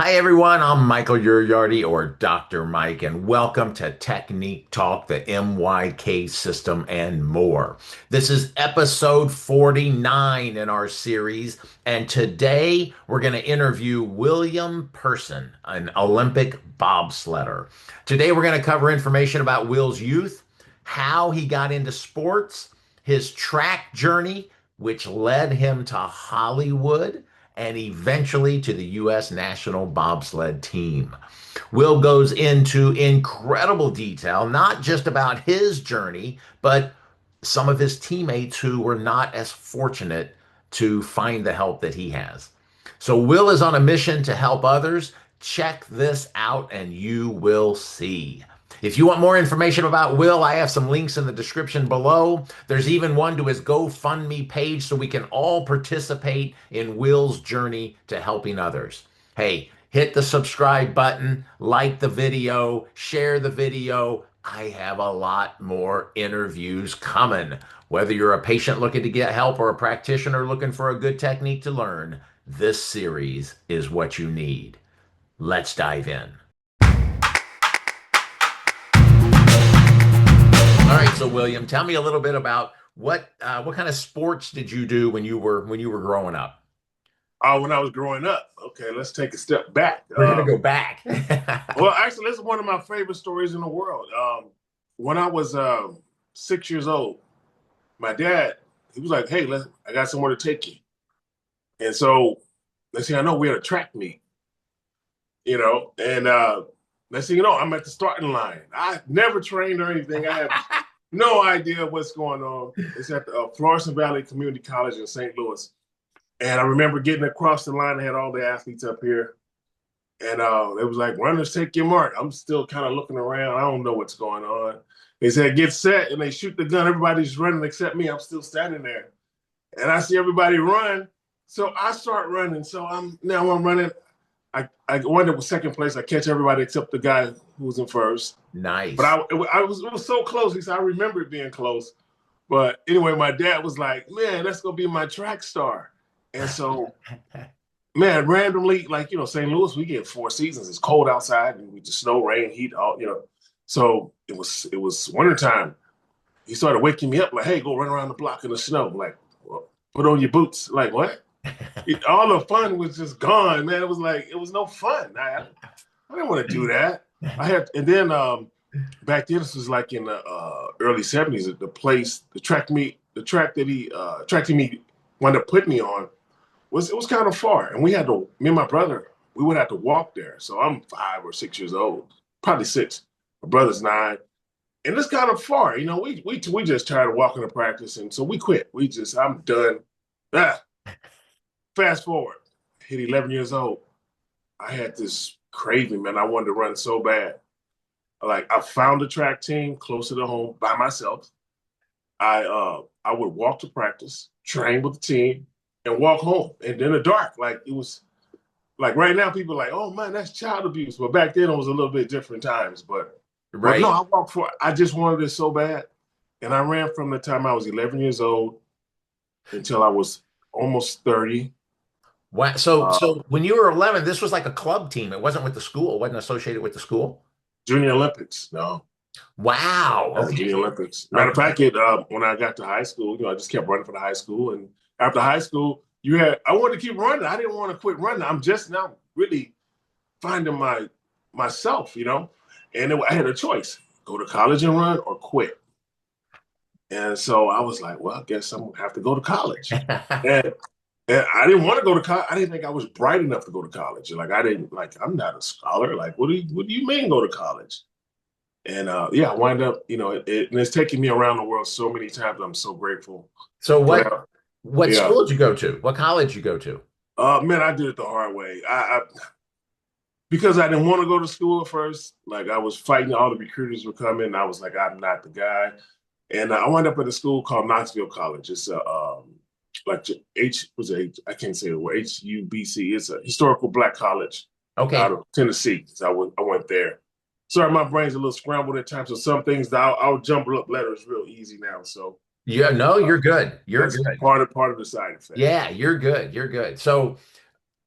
Hi everyone, I'm Michael Uriarte or Dr. Mike, and welcome to Technique Talk, the MYK System and More. This is episode 49 in our series, and today we're going to interview William Person, an Olympic bobsledder. Today we're going to cover information about Will's youth, how he got into sports, his track journey, which led him to Hollywood and eventually to the U.S. national bobsled team. Will goes into incredible detail, not just about his journey, but some of his teammates who were not as fortunate to find the help that he has. So, Will is on a mission to help others. Check this out and you will see. If you want more information about Will, I have some links in the description below. There's even one to his GoFundMe page so we can all participate in Will's journey to helping others. Hey, hit the subscribe button, like the video, share the video. I have a lot more interviews coming. Whether you're a patient looking to get help or a practitioner looking for a good technique to learn, this series is what you need. Let's dive in. All right, so William, tell me a little bit about what kind of sports did you do when you were growing up? When I was growing up. Okay, let's take a step back. We're gonna go back. Well, actually, this is one of my favorite stories in the world. When I was 6 years old, my dad, he was like, "Hey, I got somewhere to take you." And so next thing I know, we had a track meet, and next thing you know, I'm at the starting line. I never trained or anything. I have no idea what's going on. It's at the Florissant Valley Community College in St. Louis. And I remember getting across the line. They had all the athletes up here. And it was like, runners, take your mark. I'm still kind of looking around. I don't know what's going on. They said, get set. And they shoot the gun. Everybody's running except me. I'm still standing there. And I see everybody run. So I start running. So I'm running. I wind up with second place. I catch everybody except the guy who was in first. Nice. But it was so close. He said, I remember it being close. But anyway, my dad was like, man, that's going to be my track star. And so, man, randomly, St. Louis, we get 4 seasons. It's cold outside, and we just snow, rain, heat, all. So it was wintertime. He started waking me up like, hey, go run around the block in the snow. I'm like, well, put on your boots. Like, what? All the fun was just gone, man. It was no fun. I didn't want to do that. And then back then, this was like in the early 70s, the track team he wound up putting me on, it was kind of far, and me and my brother, we would have to walk there. So I'm 5 or 6 years old, probably 6. My brother's 9, and it's kind of far. We just tired of walking to practice, and so we quit. I'm done. Fast forward, hit 11 years old. I had this craving, man. I wanted to run so bad. Like I found a track team closer to home by myself. I would walk to practice, train with the team, and walk home. And in the dark, it was like right now, people are like, oh man, that's child abuse. But back then it was a little bit different times. But no, I just wanted it so bad. And I ran from the time I was 11 years old until I was almost 30. Wow. So when you were 11, this was like a club team. It wasn't with the school. It wasn't associated with the school. Junior Olympics, no. Wow. Okay. Junior Olympics. Matter of fact, when I got to high school, I just kept running for the high school. And after high school, I wanted to keep running. I didn't want to quit running. I'm just now really finding myself, And I had a choice: go to college and run or quit. And so I was like, well, I guess I'm gonna have to go to college. And I didn't want to go to college. I didn't think I was bright enough to go to college. I'm not a scholar. Like, what do you mean go to college? And I wind up, and it's taken me around the world so many times. I'm so grateful. So what school did you go to? What college did you go to? Man, I did it the hard way. Because I didn't want to go to school at first. Like I was fighting, all the recruiters were coming. And I was like, I'm not the guy. And I wound up at a school called Knoxville College. It's I can't say the word, HUBC. It's a historical Black college out of Tennessee. So I went there. Sorry, my brain's a little scrambled at times. So some things I'll jumble up letters real easy now. So no, you're good. You're good. Part of the side effect. Yeah, you're good. You're good. So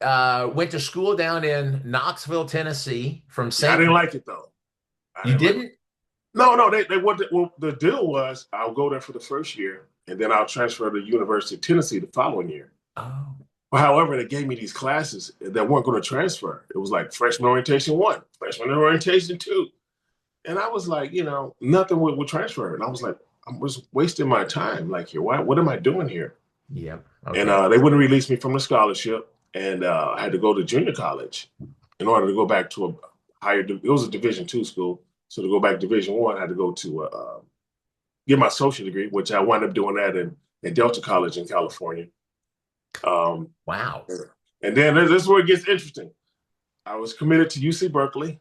went to school down in Knoxville, Tennessee from Yeah, I St. didn't like it though. I You didn't like it. didn't? No, they what well, the deal was I'll go there for the first year and then I'll transfer to the University of Tennessee the following year. Oh, Well, however, they gave me these classes that weren't going to transfer. It was like freshman orientation one, freshman orientation two. And I was like, nothing would transfer. And I was like, I'm just wasting my time like here. What am I doing here? yep. And Okay. they wouldn't release me from the scholarship. And I had to go to junior college in order to go back to a higher, it was a Division II school. So to go back to Division I, I had to go to get my associate degree, which I wound up doing that in Delta College in California. Um, Wow. and then this is where it gets interesting. I was committed to UC Berkeley.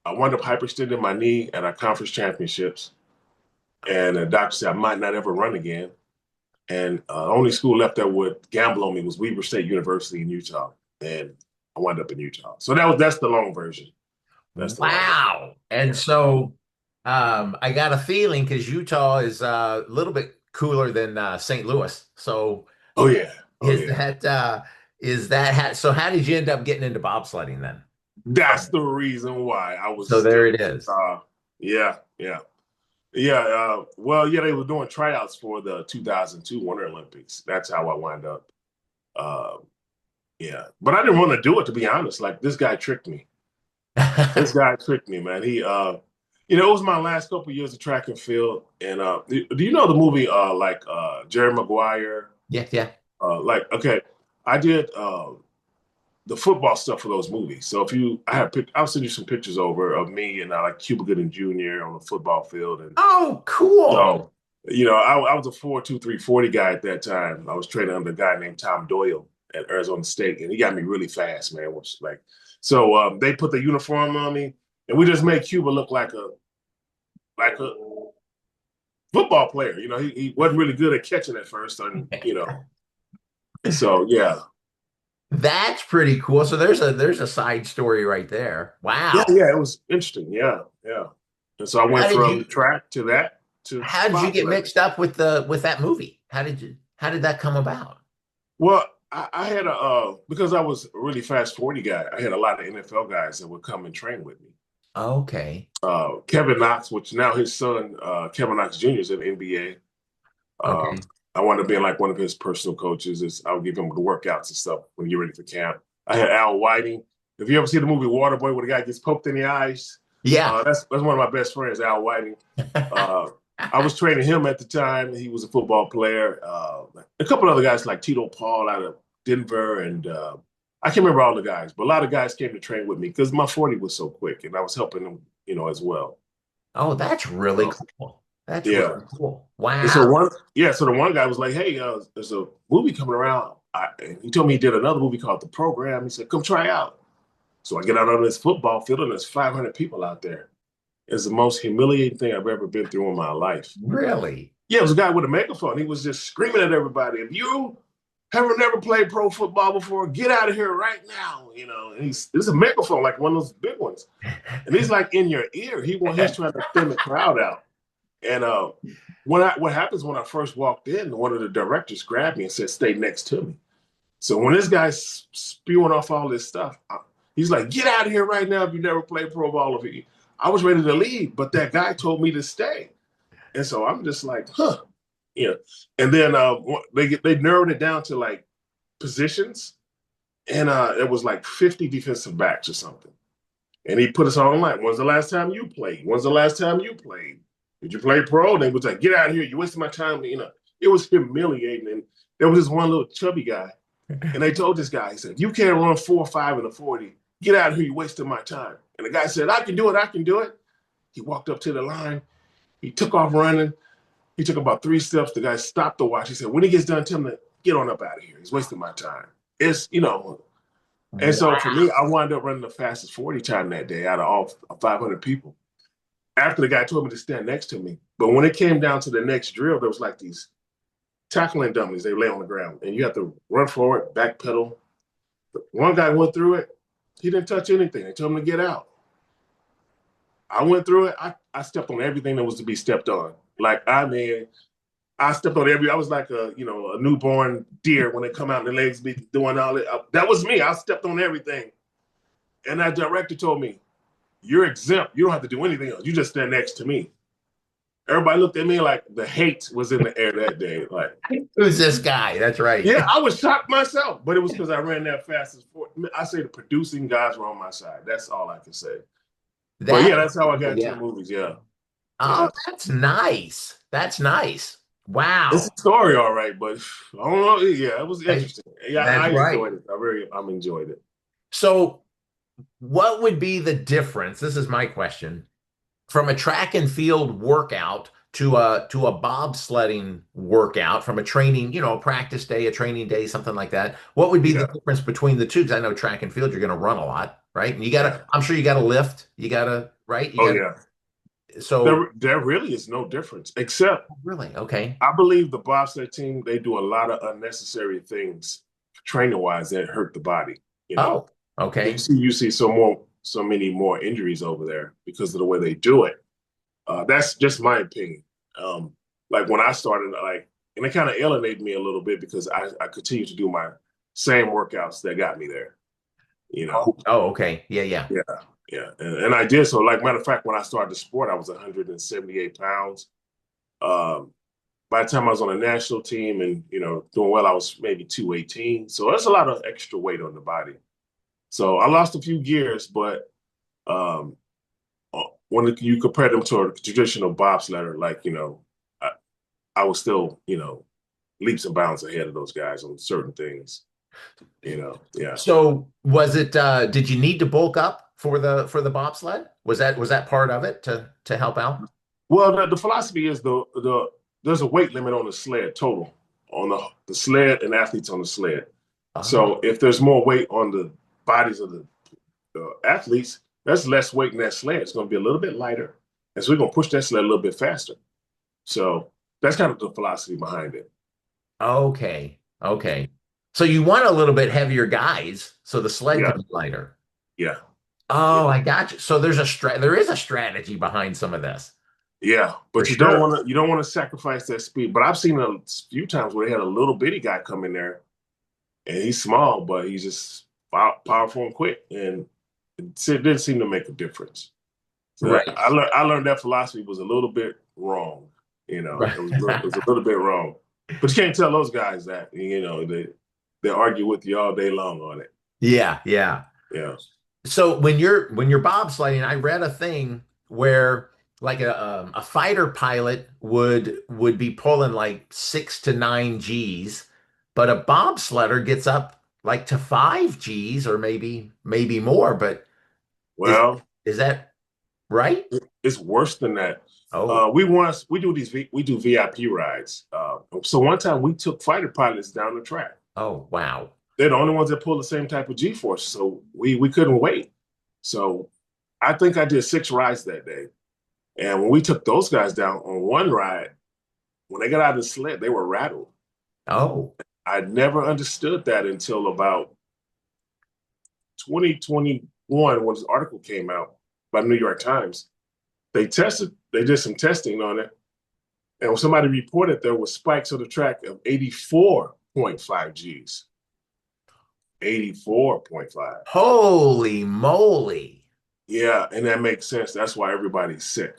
I wound up hyperextending my knee at our conference championships. And the doctor said I might not ever run again. And only school left that would gamble on me was Weber State University in Utah. And I wound up in Utah. So that's the long version. That's the long version. Wow. And Yeah. so I got a feeling because Utah is a little bit cooler than St. Louis. So Oh yeah. Oh is yeah. so how did you end up getting into bobsledding then? That's the reason why I was So there still it in is. Utah. Yeah, yeah. Yeah, well, yeah, they were doing tryouts for the 2002 Winter Olympics. That's how I wound up. Uh, yeah, but I didn't want to do it, to be honest. Like, this guy tricked me. This guy tricked me, man. It was my last couple of years of track and field. And do you know the movie Jerry Maguire? Yeah, yeah. Okay, I did the football stuff for those movies. So I'll send you some pictures over of me and like Cuba Gooding Jr. on the football field. And Oh, cool. so, I was a 4.23 40 guy at that time. I was training under a guy named Tom Doyle at Arizona State, and he got me really fast, man. Which like, so they put the uniform on me, and we just made Cuba look like a football player. He wasn't really good at catching at first, and so yeah. That's pretty cool. So there's a side story right there. Yeah, Wow. yeah, it was interesting. Yeah, yeah. And so I went How did from you track to that to how did you get bobsled. mixed up with that movie? How did that come about? Well, I had because I was a really fast 40 guy, I had a lot of NFL guys that would come and train with me. Okay. Kevin Knox, which now his son, Kevin Knox Jr. is in the NBA. Um, Okay. I wound up being like one of his personal coaches. I would give him the workouts and stuff when you get ready for camp. I had Al Whiting. If you ever see the movie Waterboy, where the guy gets poked in the eyes, Yeah. that's one of my best friends, Al Whiting. Uh, I was training him at the time. He was a football player. A couple other guys like Tito Paul out of Denver, and I can't remember all the guys, but a lot of guys came to train with me because my 40 was so quick, and I was helping them, as well. Oh, that's really So cool. That's yeah, really cool. and Wow. so the one guy was like, "Hey, there's a movie coming around." And he told me he did another movie called The Program. He said, "Come try out." So I get out on this football field, and there's 500 people out there. It's the most humiliating thing I've ever been through in my life. Really? Yeah, it was a guy with a megaphone. He was just screaming at everybody. If you have never played pro football before, get out of here right now. And it's a megaphone, like one of those big ones. And he's like in your ear. He's trying to thin the crowd out. And what happens when I first walked in, one of the directors grabbed me and said, "Stay next to me." So when this guy's spewing off all this stuff, he's like, "Get out of here right now if you never played pro ball." I was ready to leave, but that guy told me to stay. And so I'm just like, huh. Yeah. And then they narrowed it down to like positions, and it was like 50 defensive backs or something. And he put us all on line. When's the last time you played? When's the last time you played? Did you play pro? And they was like, "Get out of here. You're wasting my time." It was humiliating. And there was this one little chubby guy. And they told this guy, he said, "You can't run 4.5 in a 40. Get out of here. You're wasting my time." And the guy said, "I can do it. I can do it." He walked up to the line. He took off running. He took about 3 steps. The guy stopped the watch. He said, "When he gets done, tell him to get on up out of here. He's wasting my time." And so for me, Wow. I wound up running the fastest 40 time that day out of all 500 people. After the guy told me to stand next to me. But when it came down to the next drill, there was like these tackling dummies. They lay on the ground, and you have to run forward, back pedal. One guy went through it. He didn't touch anything. They told him to get out. I went through it. I stepped on everything that was to be stepped on. Like, I mean, I stepped on every. I was like a newborn deer when they come out and the legs be doing all it. That was me. I stepped on everything, and that director told me, "You're exempt. You don't have to do anything else. You just stand next to me." Everybody looked at me like the hate was in the air that day. Like, Who's this guy? That's right. yeah, I was shocked myself, but it was because I ran that fast as for. I say the producing guys were on my side. That's all I can say. But That, yeah, that's how I got into the yeah. movies. Yeah, Oh, yeah. that's nice. That's nice. It's a Wow. story, all right, but I don't know. Yeah, it was That- interesting. Yeah, That's I right. enjoyed it. I'm enjoyed it. So, what would be the difference? This is my question. From a track and field workout to a bobsledding workout, from a training, a practice day, a training day, something like that. What would be the Yeah, difference between the two? Because I know track and field, you're going to run a lot, right? And yeah. I'm sure you got to lift, you got to, right? You Oh got yeah. to, so There really is no difference, except really, okay. I believe the bobsled team they do a lot of unnecessary things training wise that hurt the body. You know, Oh, okay. you see so many more injuries over there because of the way they do it. That's just my opinion. Um, like when I started, and it kind of alienated me a little bit because I continue to do my same workouts that got me there. You know, Oh, okay. Yeah, yeah. yeah, yeah, and I did so. Like matter of fact, when I started the sport, I was 178 pounds. Um, by the time I was on a national team and doing well, I was maybe 218. So that's a lot of extra weight on the body. So I lost a few gears, but um, when you compare them to a traditional bobsledder, I was still leaps and bounds ahead of those guys on certain things. Yeah. So was it did you need to bulk up for the bobsled? Was that part of it to help out? Well, the philosophy is there's a weight limit on the sled total on the sled and athletes on the sled. Oh, So if there's more weight on the bodies of the athletes, there's less weight in that sled. It's going to be a little bit lighter, and so we're going to push that sled a little bit faster. So that's kind of the philosophy behind it. okay. Okay. So you want a little bit heavier guys so the sled Yeah, can be lighter. yeah, Oh, yeah, I got you. So there is a strategy behind some of this. yeah. For But sure. you don't want to sacrifice that speed. But I've seen a few times where they had a little bitty guy come in there, and he's small, but he's just powerful and quick, and it didn't seem to make a difference. So Right. I learned that philosophy was a little bit wrong. Right. It was a little bit wrong. But you can't tell those guys that. They argue with you all day long on it. Yeah, yeah. Yeah. So when you're bobsledding, I read a thing where like a fighter pilot would be pulling like 6 to 9 G's, but a bobsledder gets up like to 5 G's or maybe more. But is Well, is that right? it's worse than that. Oh, We do VIP rides. So one time we took fighter pilots down the track. oh wow. They're the only ones that pull the same type of G force, so we couldn't wait. So I think I did 6 rides that day. And when we took those guys down on one ride, when they got out of the sled, they were rattled. Oh, I never understood that until about 2021 when this article came out by the New York Times. They did some testing on it, and when somebody reported there was spikes on the track of 84.5 Gs. 84.5. holy moly. Yeah, and that makes sense. That's why everybody's sick,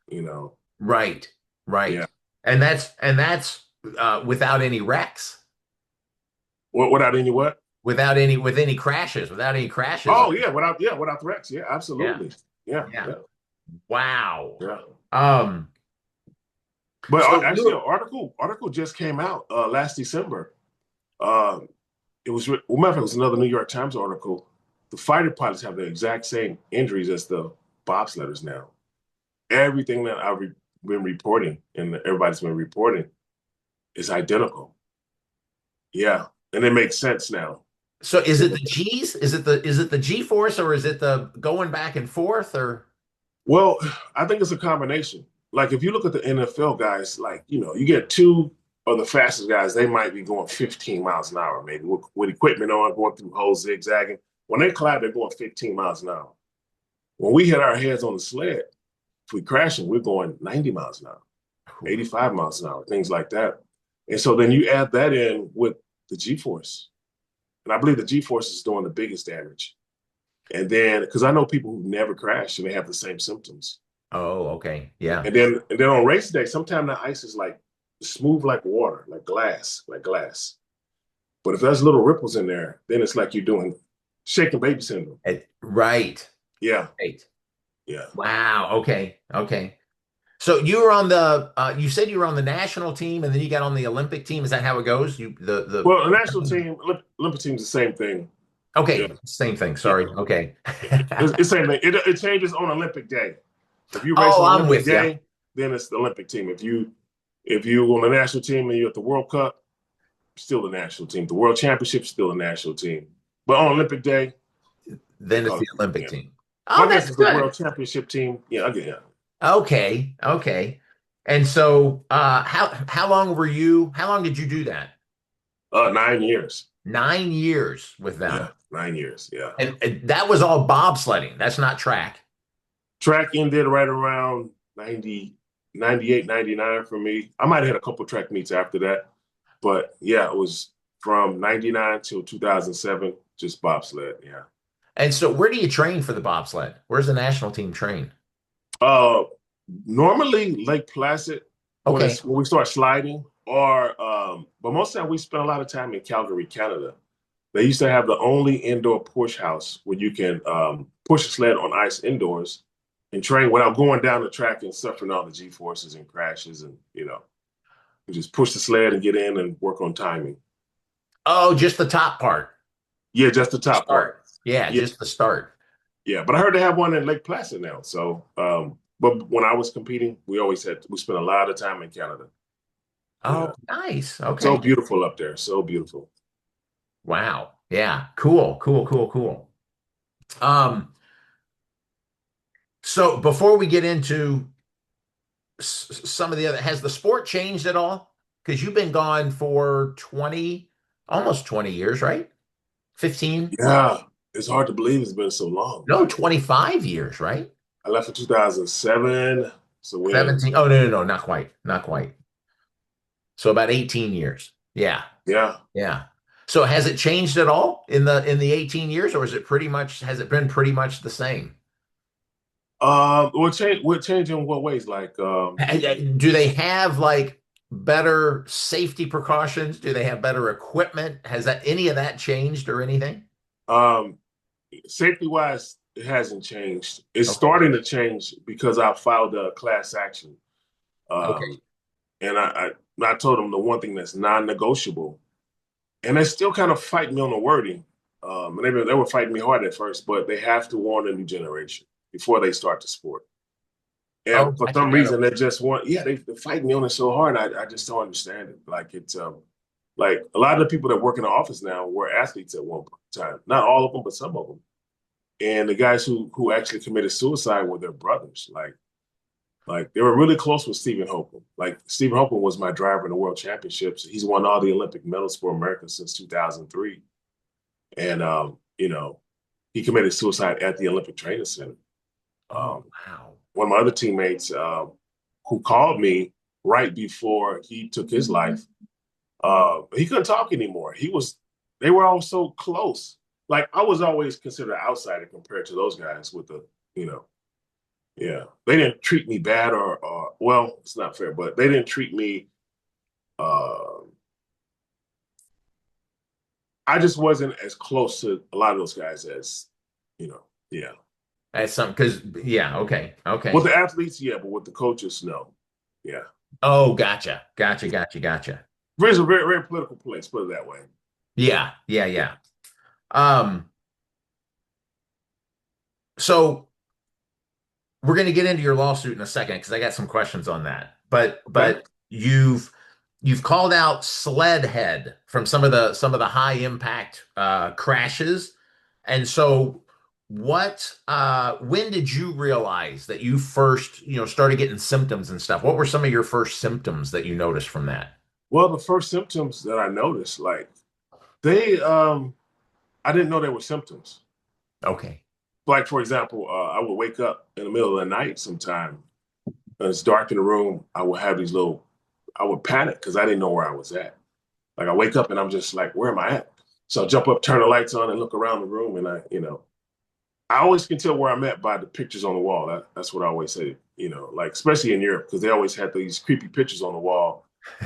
you know. Right, Yeah. right. And that's without any wrecks. Without any what? Without any crashes. Oh without threats. Yeah, Yeah. absolutely. Yeah, Yeah. yeah, Wow. yeah. Um, But so actually, an you article just came out last December. Um, matter of fact, it was another New York Times article. The fighter pilots have the exact same injuries as the bobsledders now. Everything that been reporting and everybody's been reporting is identical. Yeah, and it makes sense now. so is it the G's? Is it the G force or is it the going back and forth or Well, I think it's a combination. Like if you look at the NFL guys, you get two of the fastest guys, they might be going 15 miles an hour, maybe with equipment on, going through holes, zigzagging. When they collide, they're going 15 miles an hour. When we hit our heads on the sled, if we crashing, we're going 90 miles an hour. Oof. 85 miles an hour, things like that. And so then you add that in with the G-force. And I believe the G-force is doing the biggest damage. And then, because I know people who never crash and they have the same symptoms. Oh, okay. Yeah. And then on race day, sometimes the ice is like smooth like water, like glass, like glass. But if there's little ripples in there, then it's like you're doing shaking baby syndrome. Right. Yeah, Right. yeah. Wow. Okay. Okay. So you were on the you said you were on the national team and then you got on the Olympic team. Is that how it goes? You the Well, the national team, Olympic team's the same thing. Yeah, Okay, same thing. yeah. Sorry. Okay. It's the same thing. It changes on Olympic day. If you race Oh, on I'm Olympic with you. day, then it's the Olympic team. If you on the national team and you're at the World Cup, still the national team. The World Championship, still the national team. But on Olympic day, they Then it's call the it, Olympic yeah. team. Well, Oh, I guess that's it's the good. World Championship team. Yeah, I get it. Okay. Okay. And so how long did you do that? 9 years. 9 years with Yeah, them. 9 years. Yeah. And that was all bobsledding. That's not track. Track ended right around 90, 98, 99 for me. I might have had a couple track meets after that. But yeah, it was from 99 till 2007, just bobsled. Yeah. And so where do you train for the bobsled? Where's the national team train? Uh, Normally Lake Placid when Okay. it's when we start sliding, or but most of the time we spend a lot of time in Calgary, Canada. They used to have the only indoor push house where you can push a sled on ice indoors and train without going down the track and suffering all the G forces and crashes, and you just push the sled and get in and work on timing. Oh, just the top part. Yeah, just the top part. Start. Yeah, Yeah, just the start. yeah. But I heard they have one in Lake Placid now. So, but when I was competing, we spent a lot of time in Canada. Oh, Yeah, nice. so Okay. beautiful up there. So beautiful. Wow. Yeah. Cool. Cool. Cool. Cool. Um, so before we get into some of the other, has the sport changed at all? Because you've been gone for 20, almost 20 years, right? 15? Yeah, it's hard to believe it's been so long. No, 25 years, right? I left in 2007. So when, 17. Oh, no, no, no, not quite. Not quite. So about 18 years. Yeah. yeah. Yeah. So has it changed at all in the 18 years, or is it pretty much has it been pretty much the same? We'll change in what ways? Like, Do they have like better safety precautions? Do they have better equipment? Has that any of that changed or anything? um, safety wise, it hasn't changed. It's Okay. starting to change because I filed a class action. Okay. And I told them the one thing that's non-negotiable, and they still kind of fight me on the wording. And they were fighting me hard at first, but they have to warn the new generation before they start the sport. Oh, And for gotcha. some reason, they just want, yeah, they fight me on it so hard. I just don't understand it. Like like a lot of the people that work in the office now were athletes at one time. Not all of them, but some of them. And the guys who actually committed suicide were their brothers. Like they were really close with Stephen Hopewell. Like Stephen Hopewell was my driver in the World Championships. He's won all the Olympic medals for America since 2003, and he committed suicide at the Olympic Training Center. Oh, Um, wow. One of my other teammates who called me right before he took his life, he couldn't talk anymore. They were all so close. Like I was always considered an outsider compared to those guys with you know, yeah, they didn't treat me bad or well, it's not fair, but they didn't treat me. Uh, I just wasn't as close to a lot of those guys as, yeah. That's something because yeah, okay. With Okay. the athletes, yeah, but with the coaches, no. Yeah. Oh, gotcha. Gotcha. Gotcha. Gotcha. It's a very, very political place, put it that way. Yeah. Yeah. Yeah. Yeah. Um, so we're going to get into your lawsuit in a second because I got some questions on that. But Okay. but you've called out sled head from some of the high impact crashes. And so when did you realize that you first, started getting symptoms and stuff? What were some of your first symptoms that you noticed from that? Well, the first symptoms that I noticed, like I didn't know there were symptoms. Okay. Like, for example, I would wake up in the middle of the night sometime and it's dark in the room, I would panic because I didn't know where I was at. Like I wake up and I'm just like, where am I at? So I jump up, turn the lights on, and look around the room, and I always can tell where I'm at by the pictures on the wall. That's what I always say, like especially in Europe, because they always had these creepy pictures on the wall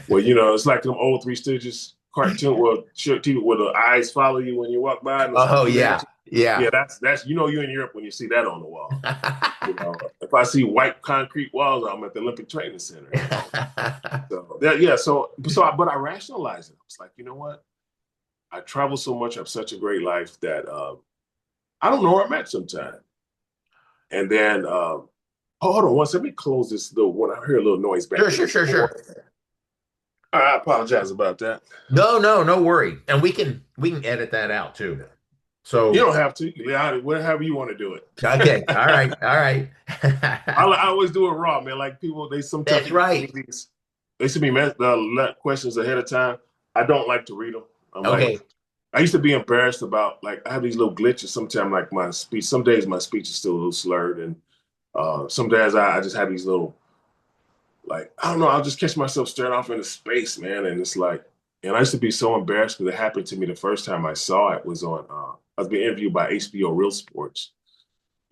where, it's like them old Three Stooges cartoon where TV where the eyes follow you when you walk by and it's Oh looking at yeah, you. Yeah, yeah. that's you're in Europe when you see that on the wall. If I see white concrete walls, I'm at the Olympic Training Center. So yeah, but I rationalized it. I was like, you know what? I travel so much. I have such a great life that I don't know where I'm at sometimes. And then, hold on once. Let me close this little one. I hear a little noise back Sure, there. sure, Just sure, sure. I apologize about that. No, no, no worry. And we can edit that out too. You So, don't have to. Yeah, whatever you want to do it. okay. All right. All right. I always do it raw, man. Like sometimes That's people send me right. these, they send me questions ahead of time. I don't like to read them. I'm like, Okay. I used to be embarrassed about like I have these little glitches. Sometimes like my speech. Some days my speech is still a little slurred, and some days I just have these little like I don't know. I'll just catch myself staring off into space, man, and it's like, and I used to be so embarrassed because it happened to me the first time I saw it was on. I was being interviewed by HBO Real Sports,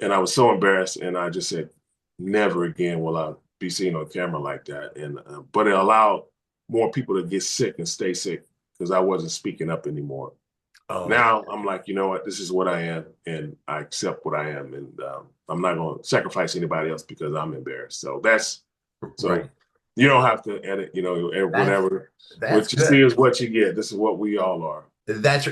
and I was so embarrassed, and I just said, never again will I be seen on camera like that. And but it allowed more people to get sick and stay sick because I wasn't speaking up anymore. Oh, Now I'm like, you know what? This is what I am, and I accept what I am, and I'm not going to sacrifice anybody else because I'm embarrassed. So right. you don't have to edit, That's whatever. that's What you see good. is what you get. This is what we all are. That's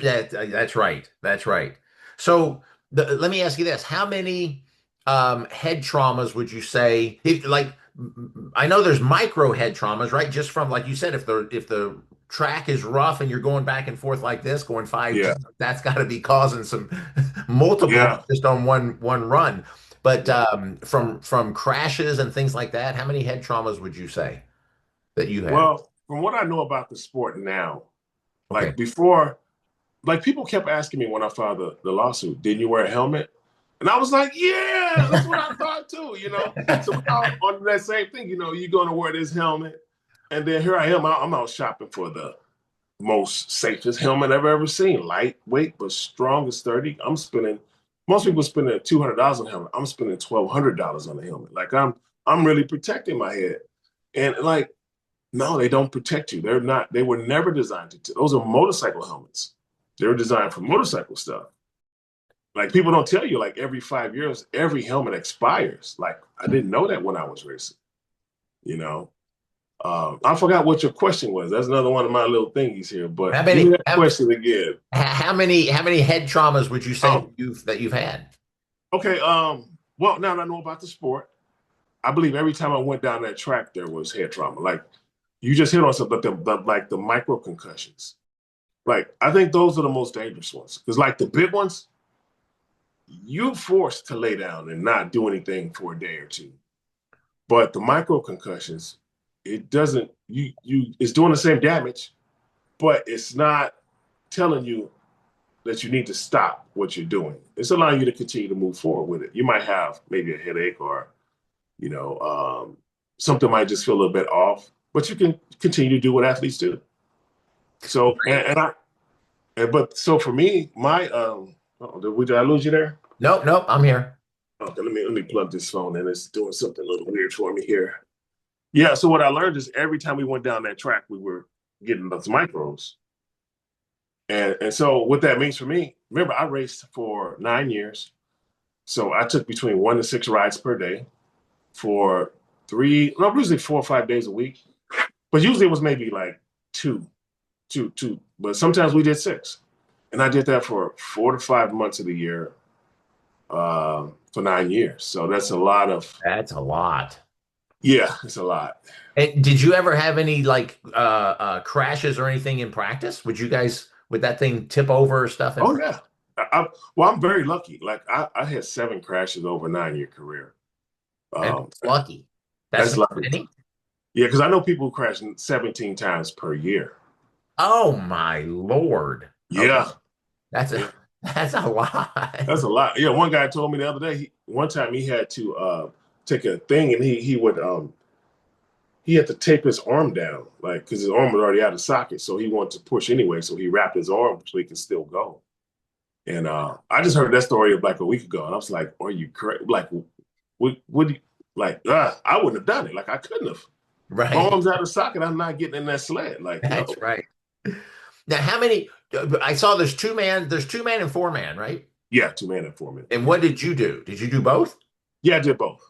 right. That's right. So let me ask you this: how many head traumas would you say? I know there's micro head traumas, right? Just from like you said, if the track is rough and you're going back and forth like this, going five, Yeah, that's got to be causing some multiple yeah, just on one run. But yeah. from crashes and things like that, how many head traumas would you say that you had? Well, from what I know about the sport now, Okay. like before, like people kept asking me when I filed the lawsuit, didn't you wear a helmet? And I was like, yeah, that's what I thought too. So we all on that same thing, you're going to wear this helmet. And then here I am, I'm out shopping for the most safest helmet I've ever seen. Lightweight, but strong and sturdy. Most people spending $200 on a helmet. I'm spending $1,200 on a helmet. Like I'm really protecting my head. And like, no, they don't protect you. They were never designed those are motorcycle helmets. They were designed for motorcycle stuff. Like people don't tell you, like every 5 years, every helmet expires. Like I didn't know that when I was racing. You know, I forgot what your question was. That's another one of my little thingies here. How But give me many? that question again. How many head traumas would you say Oh, that you've had? okay. Well, now that I know about the sport, I believe every time I went down that track, there was head trauma. Like you just hit on something, like the micro concussions. Like I think those are the most dangerous ones because, like the big ones, you forced to lay down and not do anything for a day or two. But the micro concussions, it doesn't. It's doing the same damage, but it's not telling you that you need to stop what you're doing. It's allowing you to continue to move forward with it. You might have maybe a headache or, you know, something might just feel a little bit off, but you can continue to do what athletes do. So, but so for me, did I lose you there? Nope, nope, I'm here. Okay, let me plug this phone in. It's doing something a little weird for me here. Yeah, so what I learned is every time we went down that track, we were getting those micros. And so what that means for me, remember, I raced for 9 years. So I took between 1 to 6 rides per day for usually 4 or 5 days a week. But usually it was maybe like two, two. But sometimes we did six. And I did that for 4 to 5 months of the year for 9 years. So that's a lot of, That's a lot. yeah, it's a lot. And did you ever have any like crashes or anything in practice? Would that thing tip over or stuff in Oh, practice? yeah. Well, I'm very lucky. Like I had 7 crashes over a 9 year career. And Um, that's lucky. That's that's not lucky. many. Yeah, because I know people who crash 17 times per year. Oh my Lord. Okay. Yeah, That's a yeah, that's a lot. that's a lot. Yeah, one guy told me the other day. One time he had to take a thing, and he had to tape his arm down, like, because his arm was already out of socket, so he wanted to push anyway. So he wrapped his arm so he could still go. And I just heard that story like a week ago, and I was like, "Are you crazy? Like, what? Like, I wouldn't have done it. Like, I couldn't have. My Right. arm's out of socket. I'm not getting in that sled. Like, no. That's right. Now, how many? I saw there's two man and four man, right? Yeah, 2 man and 4 man. And what did you do? Did you do both? Yeah, I did both.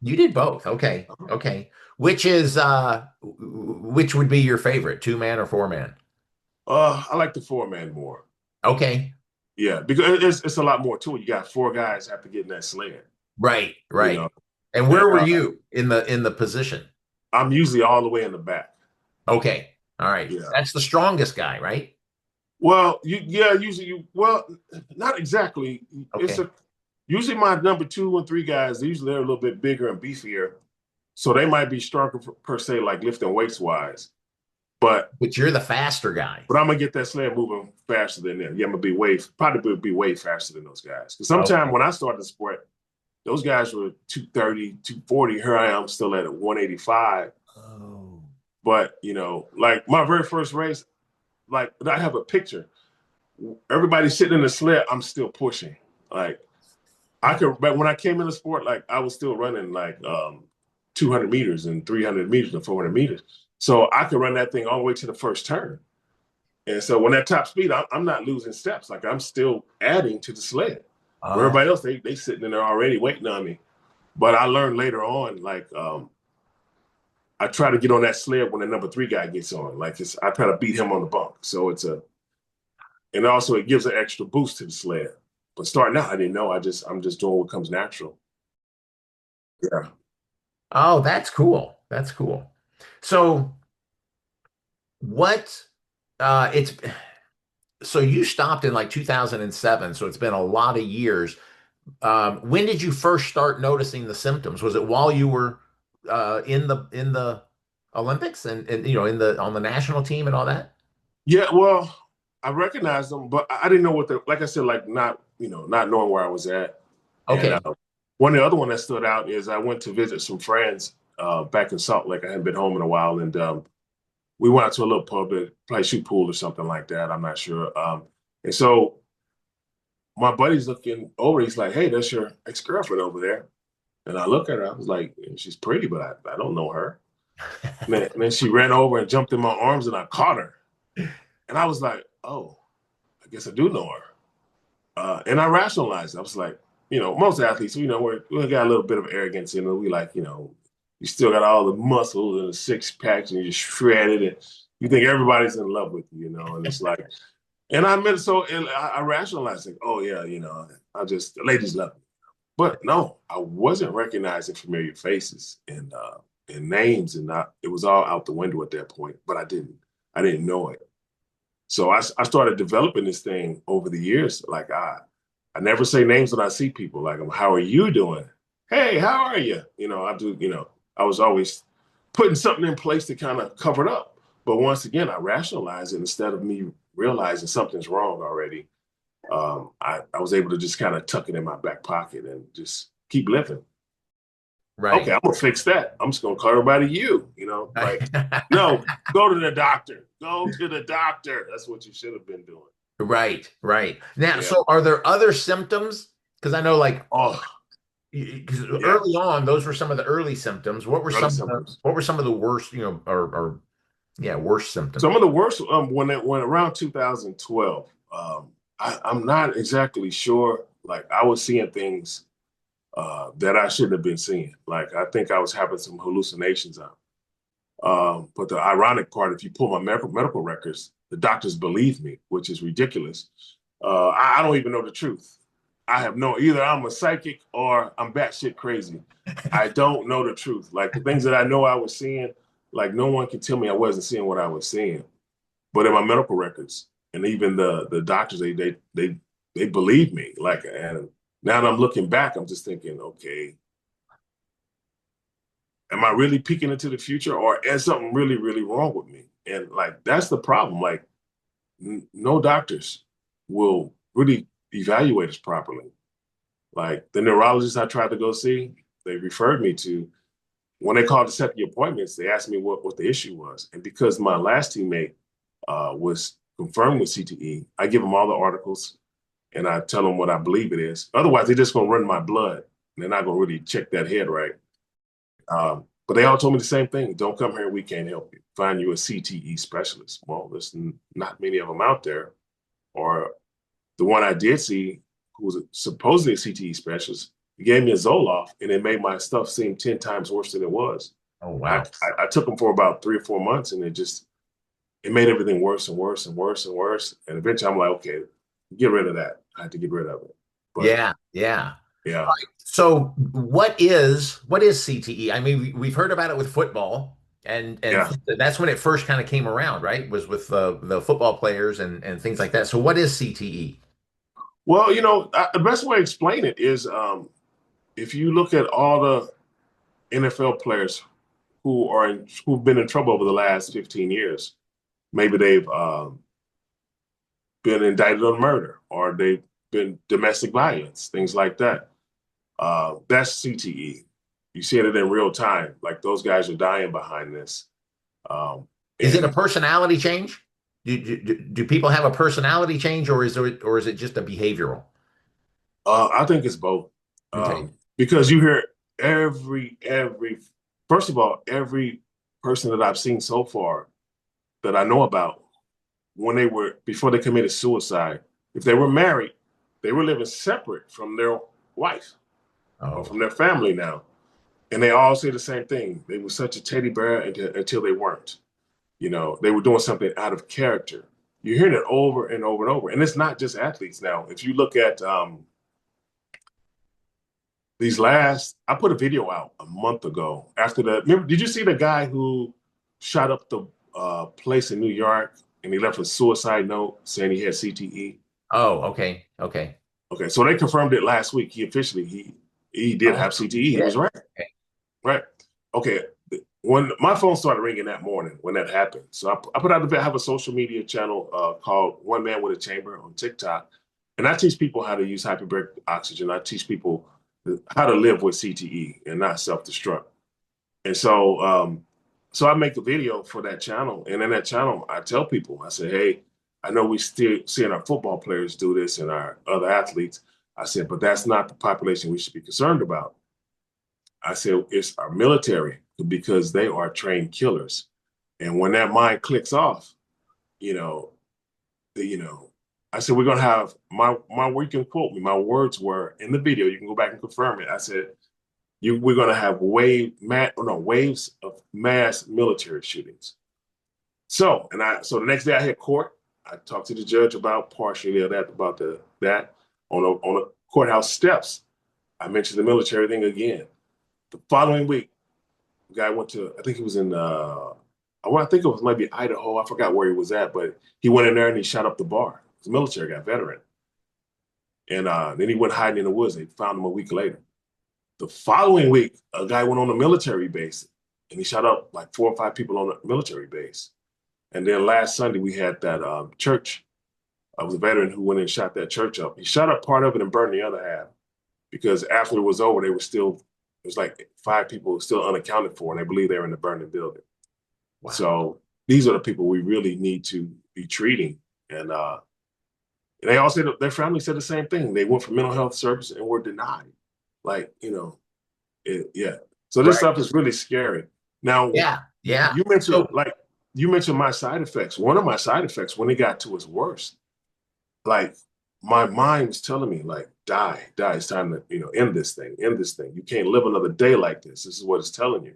You did both. Okay. Okay. Which would be your favorite, two man or four man? I like the 4 man more. Okay. Yeah, because it's a lot more to it. You got 4 guys have to get in that sled. Right, You right. know, And and where were you in the position? I'm usually all the way in the back. Okay. All right. Yeah. That's the strongest guy, right? Well, usually not exactly. It's Okay. a usually my number 2 and 3 guys. They're a little bit bigger and beefier, so they might be stronger per se, like lifting weights wise. But But you're the faster guy. I'm gonna get that sled moving faster than them. Yeah, I'm gonna probably be way faster than those guys. Because sometime Okay. when I started the sport, those guys were 230, 240. Here I am still at 185. Oh. But like my very first race, like I have a picture. Everybody's sitting in the sled. I'm still pushing. Like but when I came in the sport, like I was still running like 200 meters and 300 meters and 400 meters. So I could run that thing all the way to the first turn. And so when at top speed, I'm not losing steps. Like I'm still adding to the sled. Where Oh. everybody else, they sitting in there already waiting on me. But I learned later on, like I try to get on that sled when the number 3 guy gets on. Like I try to beat him on the bunk. So and also it gives an extra boost to the sled. But starting out, I didn't know. I'm just doing what comes natural. Yeah. Oh, that's cool. That's cool. So what it's so you stopped in like 2007, so it's been a lot of years. When did you first start noticing the symptoms? Was it while you were in the Olympics and in the on the national team and all that? Yeah, well, I recognized them, but I didn't know what like I said, like not knowing where I was at. And Okay. one of the other one that stood out is I went to visit some friends back in Salt Lake. I hadn't been home in a while, and we went out to a little pub to play shoot pool or something like that. I'm not sure. And so my buddy's looking over. He's like, "Hey, that's your ex-girlfriend over there." And I look at her. I was like, "She's pretty, but I don't know her." And then she ran over and jumped in my arms, and I caught her. And I was like, "Oh, I guess I do know her." And I rationalized. I was like, most athletes, we got a little bit of arrogance in it. We like, you still got all the muscles and the six packs, and you're shredded, and you think everybody's in love with you, and it's like, and I meant so, and I rationalized like, oh yeah, the ladies love me, but no, I wasn't recognizing familiar faces and names, and it was all out the window at that point. But I didn't know it. So I started developing this thing over the years. Like I never say names when I see people. Like, how are you doing? Hey, how are you? I was always putting something in place to kind of cover it up. But once again, I rationalized it instead of me realizing something's wrong already. I was able to just kind of tuck it in my back pocket and just keep living. Okay, Right. I'm gonna fix that. I'm just gonna call everybody like, no, go to the doctor. Go to the doctor. That's what you should have been doing. Right, right. Now, Yeah. so are there other symptoms? Because I know like Oh, because yeah. early on, those were some of the early symptoms. Early symptoms. What were some of the worst, or yeah, worst symptoms? Some of the worst when it went around 2012. I'm not exactly sure. Like I was seeing things that I shouldn't have been seeing. Like I think I was having some hallucinations out. But the ironic part, if you pull my medical records, the doctors believe me, which is ridiculous. I don't even know the truth. I have either I'm a psychic or I'm batshit crazy. I don't know the truth. Like the things that I know I was seeing, like no one can tell me I wasn't seeing what I was seeing. But in my medical records, and even the doctors, they believe me. Like, and now that I'm looking back, I'm just thinking, okay, am I really peeking into the future, or is something really, really wrong with me? And like that's the problem. Like no doctors will really evaluate us properly. Like the neurologist I tried to go see, they referred me to. When they called to set the appointments, they asked me what the issue was. And because my last teammate was confirmed with CTE, I give them all the articles and I tell them what I believe it is. Otherwise, they're just going to run my blood. And they're not going to really check that head right. But they all told me the same thing. Don't come here. We can't help you. Find you a CTE specialist. Well, there's not many of them out there. Or the one I did see, who was supposedly a CTE specialist, he gave me a Zoloft, and it made my stuff seem 10 times worse than it was. Oh, I, wow. I took them for about 3 or 4 months, and it made everything worse and worse and worse and worse. And eventually I'm like, okay, get rid of that. I had to get rid of it. But Yeah, yeah. yeah, So what is CTE? I mean, we've heard about it with football, and yeah. that's when it first kind of came around, right? Was with the football players and things like that. So what is CTE? Well, the best way to explain it is if you look at all the NFL players who've been in trouble over the last 15 years, maybe they've been indicted on murder or they've been domestic violence, things like that. That's CTE. You see it in real time. Like those guys are dying behind this. Um, Is it a and personality change? Do people have a personality change, or is it just a behavioral? I think it's both. Okay. Because you hear every, first of all, every person that I've seen so far that I know about, before they committed suicide, if they were married, they were living separate from their wife or Oh, from their family now. And they all say the same thing. They were such a teddy bear until they weren't. They were doing something out of character. You're hearing it over and over and over. And it's not just athletes now. If you look at I put a video out a month ago after the, remember, did you see the guy who shot up the place in New York and he left a suicide note saying he had CTE? oh, okay, okay. Okay, so they confirmed it last week. He did Oh, have he CTE. He was did. right. Okay. Right. Okay. When my phone started ringing that morning when that happened, so I put out I have a social media channel called One Man with a Chamber on TikTok, and I teach people how to use hyperbaric oxygen. I teach people how to live with CTE and not self-destruct. And so I make a video for that channel, and in that channel, I tell people, I say, hey, I know we still seeing our football players do this and our other athletes. I said, but that's not the population we should be concerned about. I said, it's our military because they are trained killers. And when that mind clicks off, you know, you know, I said, we're going to have you can quote me, my words were in the video, you can go back and confirm it. I said, we're going to have waves of mass military shootings. So the next day I hit court. I talked to the judge about partially of that on the courthouse steps. I mentioned the military thing again. The following week, the guy went to, I think he was in, I think it was maybe Idaho. I forgot where he was at, but he went in there and he shot up the bar. He's a military guy, veteran. And then he went hiding in the woods. They found him a week later. The following week, a guy went on a military base and he shot up like 4 or 5 people on a military base. And then last Sunday, we had that church. I was a veteran who went and shot that church up. He shot up part of it and burned the other half because after it was over, it was like 5 people still unaccounted for, and they believe they're in the burning building. Wow. So these are the people we really need to be treating. And they all said their family said the same thing. They went for mental health service and were denied. Yeah. So this Right. stuff is really scary. Now, Yeah. Yeah. you mentioned So my side effects. One of my side effects when it got to its worst, like my mind was telling me, like, die. It's time to, end this thing. You can't live another day like this. This is what it's telling you.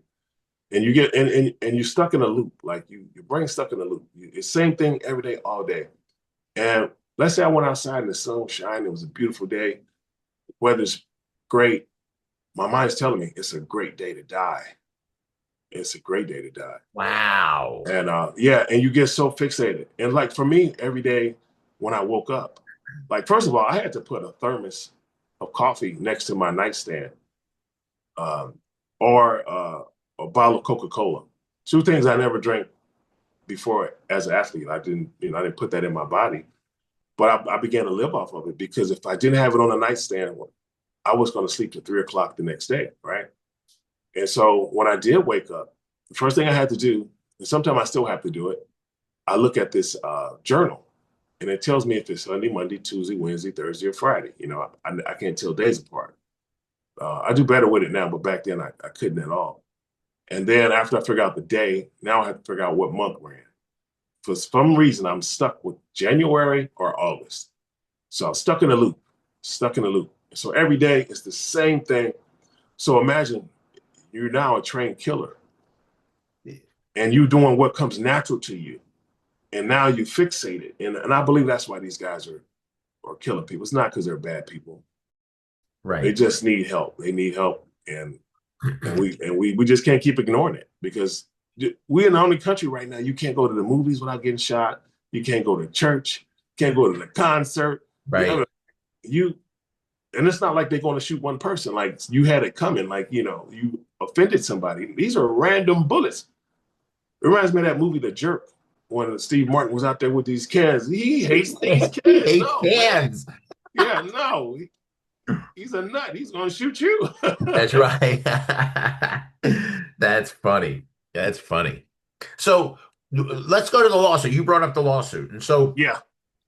And you get and you're stuck in a loop. Like your brain's stuck in a loop. It's same thing every day, all day. And let's say I went outside and the sun was shining. It was a beautiful day. Weather's great. My mind's telling me it's a great day to die. It's a great day to die. wow. And yeah, and you get so fixated. And like for me, every day when I woke up, like first of all, I had to put a thermos of coffee next to my nightstand, um, or a bottle of Coca-Cola. 2 things I never drank before as an athlete. I didn't put that in my body, but I began to live off of it because if I didn't have it on a nightstand, I was going to sleep till 3 o'clock the next day, right? And so when I did wake up, the first thing I had to do, and sometimes I still have to do it, I look at this journal, and it tells me if it's Sunday, Monday, Tuesday, Wednesday, Thursday, or Friday. I can't tell days apart. I do better with it now, but back then I couldn't at all. And then after I figure out the day, now I have to figure out what month we're in. For some reason, I'm stuck with January or August. So I'm stuck in a loop, stuck in a loop. So every day it's the same thing. So imagine you're now a trained killer and you doing what comes natural to you. And now you fixate it. And I believe that's why these guys are killing people. It's not because they're bad people. They Right. just need help. They need help. And we just can't keep ignoring it because we're in the only country right now. You can't go to the movies without getting shot. You can't go to church. Can't go to the concert. Right. You and it's not like they're going to shoot one person. Like you had it coming. Like you offended somebody. These are random bullets. It reminds me of that movie, The Jerk, when Steve Martin was out there with these cans. He hates these He cans. hates No, man. cans. Yeah, no. He's a nut. He's going to shoot you. That's right. That's funny. That's funny. So let's go to the lawsuit. You brought up the lawsuit. And so Yeah.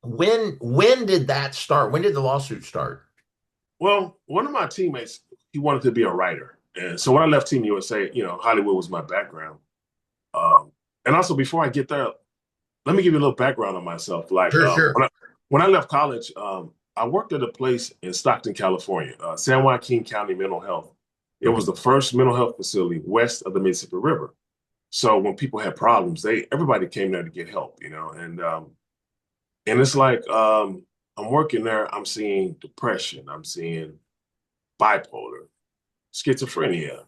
when did that start? When did the lawsuit start? Well, one of my teammates, he wanted to be a writer. And so when I left Team USA, Hollywood was my background. And also, before I get there, let me give you a little background on myself. Like Sure, sure. when I left college, I worked at a place in Stockton, California, San Joaquin County Mental Health. It was the first mental health facility west of the Mississippi River. So when people had problems, everybody came there to get help, and it's like I'm working there, I'm seeing depression, I'm seeing bipolar, schizophrenia.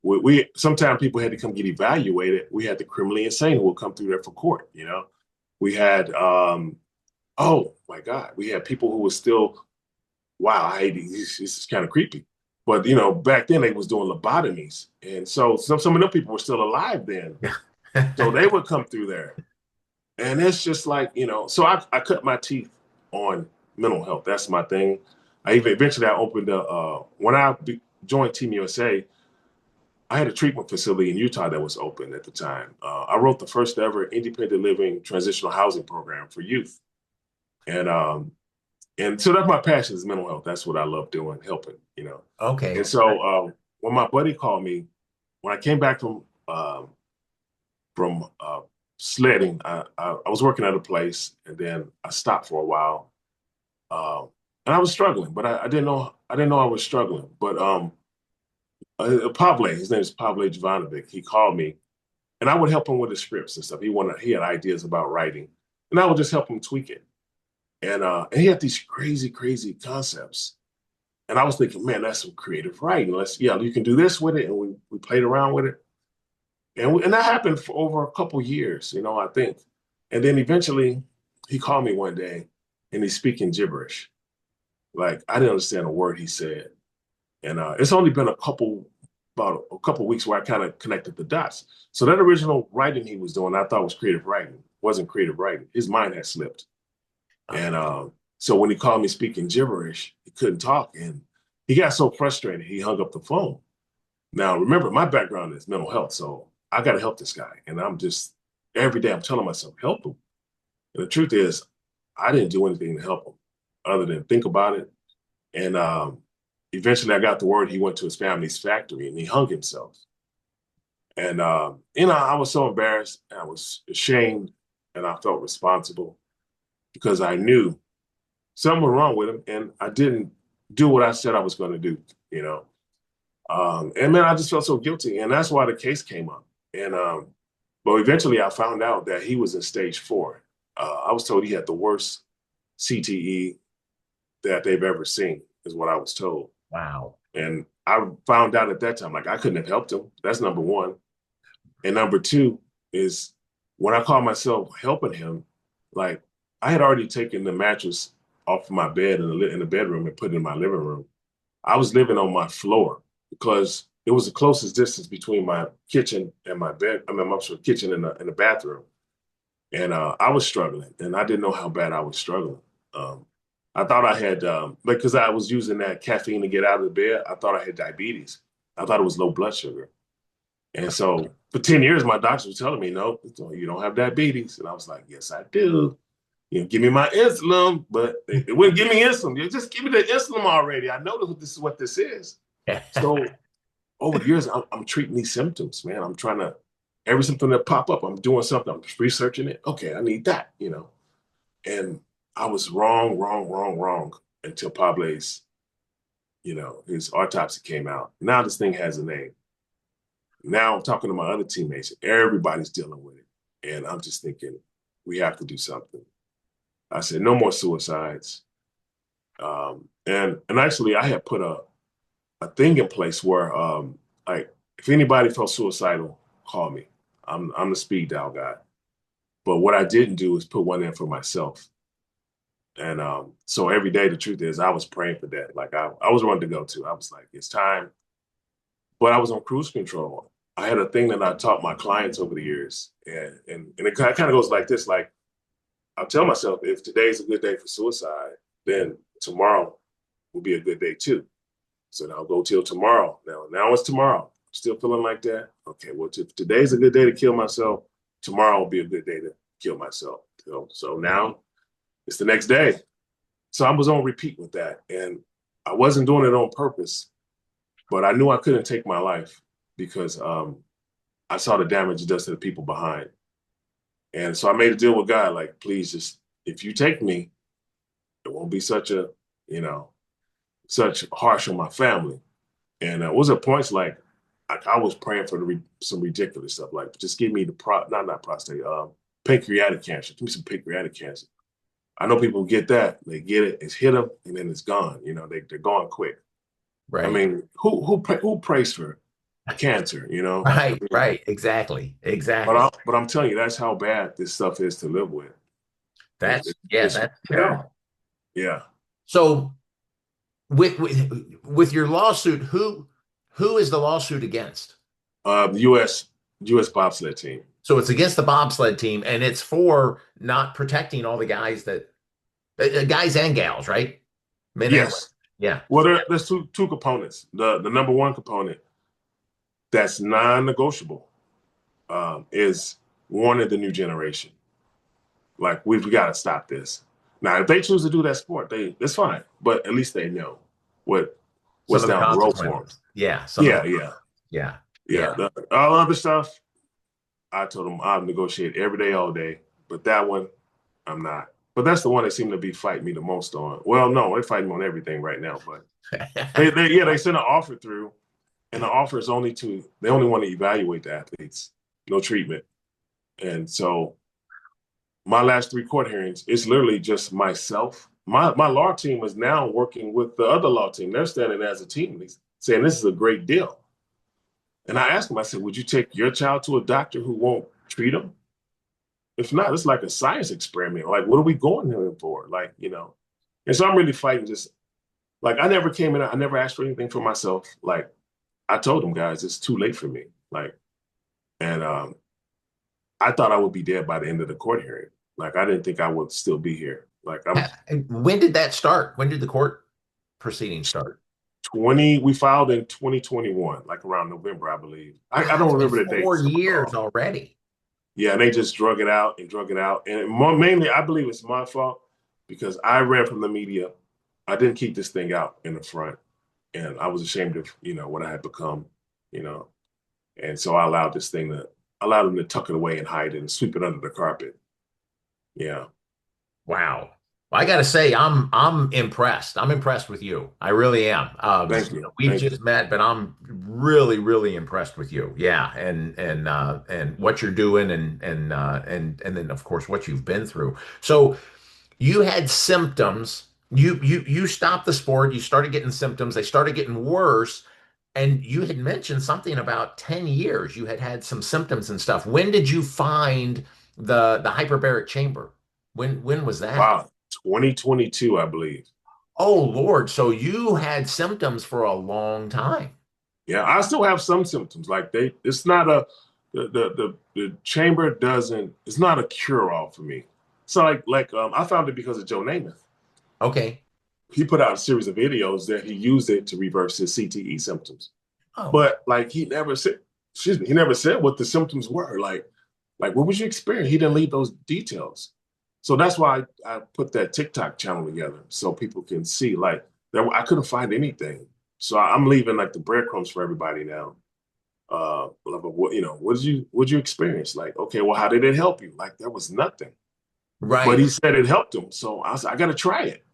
We sometimes people had to come get evaluated. We had the criminally insane who will come through there for court. We had oh my God, we had people who were still, wow, I hate these. This is kind of creepy. But back then they was doing lobotomies. And so some of them people were still alive then. So they would come through there. And it's just like, so I cut my teeth on mental health. That's my thing. Eventually I opened when I joined Team USA, I had a treatment facility in Utah that was open at the time. I wrote the first ever independent living transitional housing program for youth. And so that's my passion is mental health. That's what I love doing, helping. And Okay. so when my buddy called me, when I came back from sledding, I was working at a place, and then I stopped for a while, and I was struggling, but I didn't know I was struggling. But Pavle, his name is Pavle Jovanovic. He called me, and I would help him with the scripts and stuff. He had ideas about writing, and I would just help him tweak it. And he had these crazy, crazy concepts. And I was thinking, man, that's some creative writing. You can do this with it. And we played around with it. And that happened for over a couple years, I think. And then eventually he called me one day and he's speaking gibberish. Like I didn't understand a word he said. And it's only been about a couple weeks where I kind of connected the dots. So that original writing he was doing, I thought was creative writing. Wasn't creative writing. His mind had slipped. And so when he called me speaking gibberish, he couldn't talk. And he got so frustrated, he hung up the phone. Now, remember, my background is mental health. So I got to help this guy. And every day I'm telling myself, help him. And the truth is, I didn't do anything to help him other than think about it. And eventually I got the word he went to his family's factory and he hung himself. And, I was so embarrassed. I was ashamed and I felt responsible, because I knew something was wrong with him and I didn't do what I said I was going to do. And man, I just felt so guilty. And that's why the case came up. And, but eventually I found out that he was in stage 4. I was told he had the worst CTE that they've ever seen, is what I was told. Wow. And I found out at that time, like I couldn't have helped him. That's number one. And number two is when I called myself helping him, like, I had already taken the mattress off of my bed in the bedroom and put it in my living room. I was living on my floor because it was the closest distance between my kitchen and my bed. I'm sorry, kitchen and the bathroom. And I was struggling, and I didn't know how bad I was struggling. I thought I had, because I was using that caffeine to get out of the bed, I thought I had diabetes. I thought it was low blood sugar. And so for 10 years, my doctor was telling me, no, you don't have diabetes. And I was like, yes, I do. Give me my insulin, but they wouldn't give me insulin. You just give me the insulin already. I know that this is what this is. So over the years, I'm treating these symptoms, man. I'm trying to, every symptom that pop up, I'm doing something. I'm just researching it. Okay, I need that. And I was wrong until Pablo's, his autopsy came out. Now this thing has a name. Now I'm talking to my other teammates. Everybody's dealing with it. And I'm just thinking, we have to do something. I said, no more suicides. And actually, I had put a thing in place where, like, if anybody felt suicidal, call me. I'm the speed dial guy. But what I didn't do is put one in for myself. And so every day, the truth is, I was praying for that. Like I was ready to go to. I was like, it's time. But I was on cruise control. I had a thing that I taught my clients over the years, and it kind of goes like this: like I'll tell myself, if today's a good day for suicide, then tomorrow will be a good day too. So I'll go till tomorrow. Now it's tomorrow. Still feeling like that? Okay, well, if today's a good day to kill myself, tomorrow will be a good day to kill myself. So now it's the next day. So I was on repeat with that. And I wasn't doing it on purpose, but I knew I couldn't take my life because I saw the damage it does to the people behind. And so I made a deal with God, like, please just, if you take me, it won't be such harsh on my family. And it was at points like I was praying for some ridiculous stuff, like just give me not prostate, pancreatic cancer. Give me some pancreatic cancer. I know people get that, they get it, it's hit them, and then it's gone. They're gone quick. I Right. mean, who prays for cancer? Right. Right. Exactly. Exactly. But I'm telling you, that's how bad this stuff is to live with. Yeah, It's that's bad. terrible. Yeah. So with your lawsuit, who is the lawsuit against? The U.S. bobsled team. So it's against the bobsled team, and it's for not protecting all the guys that guys and gals, right? Men and women. Yes. Yeah. Well, there's two components. The number one component that's non-negotiable is warning the new generation. Like we've got to stop this. Now, if they choose to do that sport, that's fine. But at least they know Some what's of the down the road for them. consequences. Yeah. Some of Yeah, the yeah, yeah. yeah. Yeah. All other stuff, I told them I'll negotiate every day, all day. But that one, I'm not. But that's the one they seem to be fighting me the most on. Well, no, they're fighting me on everything right now. But they sent an offer through, and the offer is they only want to evaluate the athletes, no treatment. And so my last three court hearings, it's literally just myself. My law team is now working with the other law team. They're standing as a team, saying this is a great deal. And I asked them, I said, would you take your child to a doctor who won't treat them? If not, it's like a science experiment. Like, what are we going here for? And so I'm really fighting just like I never came in, I never asked for anything for myself. Like I told them guys, it's too late for me. And I thought I would be dead by the end of the court hearing. Like I didn't think I would still be here. Like I'm When did that start? When did the court proceedings start? 20, we filed in 2021, like around November, I believe. I Wow, don't it's been remember the four dates. years already. Yeah, and they just drug it out and drug it out. And mainly, I believe it's my fault because I ran from the media. I didn't keep this thing out in the front. And I was ashamed of, what I had become, you know. And so I allowed them to tuck it away and hide it and sweep it under the carpet. Yeah. Wow. Well, I got to say, I'm impressed. I'm impressed with you. I really am. Thank you. We've Thank you. just met, but I'm really, really impressed with you. Yeah, and what you're doing, and then of course what you've been through. So you had symptoms. You stopped the sport. You started getting symptoms. They started getting worse. And you had mentioned something about 10 years. You had had some symptoms and stuff. When did you find the hyperbaric chamber? When was that? Wow. 2022, I believe. Oh Lord. So you had symptoms for a long time. Yeah, I still have some symptoms. Like it's not the chamber doesn't, it's not a cure all for me. So I found it because of Joe Namath. Okay. He put out a series of videos that he used it to reverse his CTE symptoms. Oh, But like he never said excuse me, he never said what the symptoms were. Like what was your experience? He didn't leave those details. So that's why I put that TikTok channel together so people can see. Like I couldn't find anything. So I'm leaving like the breadcrumbs for everybody now. Like, what what did you experience? Like, okay, well, how did it help you? Like there was nothing. But Right. he said it helped him. So I was like, I gotta try it.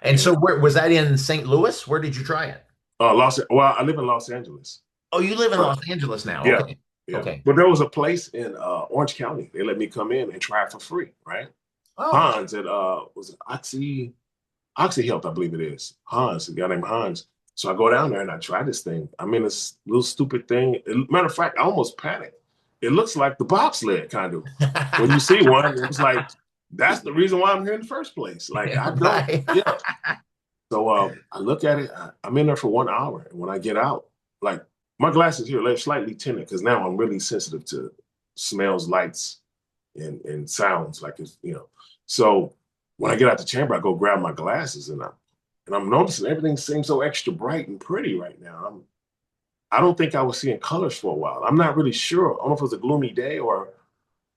And so And where was that in St. Louis? Where did you try it? well, I live in Los Angeles. Oh, you live in But Los Angeles now. yeah, Okay. yeah. Okay. But there was a place in Orange County. They let me come in and try it for free, right? Oh, Hans at was it Oxy Health, I believe it is. Hans, a guy named Hans. So I go down there and I try this thing. I'm in this little stupid thing. Matter of fact, I almost panicked. It looks like the bobsled kind of. When you see one, it's like that's the reason why I'm here in the first place. Like I don't, right. yeah. So I look at it. I'm in there for 1 hour, and when I get out, like my glasses here, they're slightly tinted because now I'm really sensitive to smells, lights, and sounds. Like it's. So when I get out the chamber, I go grab my glasses, and I'm noticing everything seems so extra bright and pretty right now. I don't think I was seeing colors for a while. I'm not really sure. I don't know if it was a gloomy day or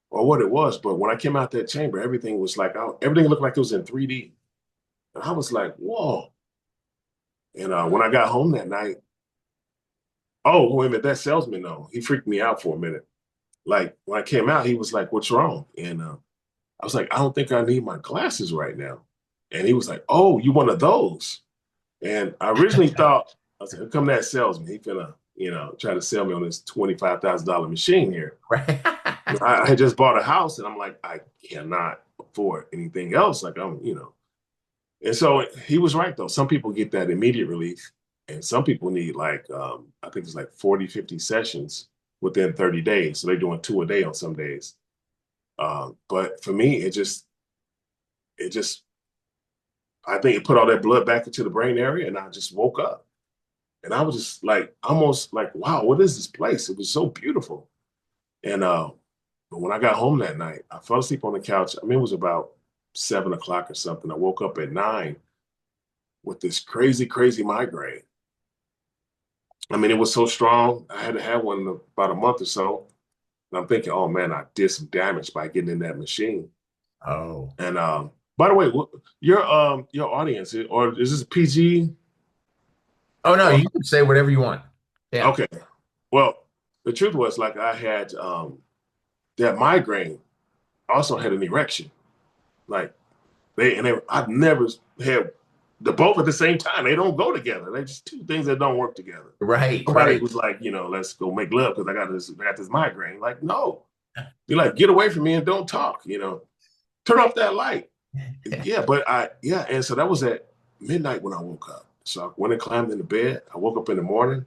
what it was, but when I came out that chamber, everything was like everything looked like it was in 3D. And I was like, whoa. And when I got home that night, oh, wait a minute, that salesman, though, he freaked me out for a minute. Like when I came out, he was like, what's wrong? And I was like, I don't think I need my glasses right now. And he was like, oh, you one of those? And I originally thought, I was like, here come that salesman. He finna, try to sell me on this $25,000 machine here. Right. I had just bought a house and I'm like, I cannot afford anything else. Like And so he was right though. Some people get that immediate relief and some people need like, I think it's like 40, 50 sessions within 30 days. So they're doing 2 a day on some days. But for me, it just, I think it put all that blood back into the brain area and I just woke up. And I was just like, almost like, wow, what is this place? It was so beautiful. And but when I got home that night, I fell asleep on the couch. I mean, it was about 7 o'clock or something. I woke up at 9 with this crazy, crazy migraine. I mean, it was so strong. I had to have one in about a month or so. And I'm thinking, oh man, I did some damage by getting in that machine. Oh. And by the way, your audience, or is this PG? Oh no, Or you can say whatever you want. Yeah. okay. Well, the truth was like I had that migraine. I also had an erection. Like I've never had the both at the same time. They don't go together. They're just two things that don't work together. Right, Somebody right. was like, let's go make love because I got this migraine. Like, no. You're like, get away from me and don't talk. Turn off that light. Yeah, but and so that was at midnight when I woke up. So I went and climbed into bed. I woke up in the morning.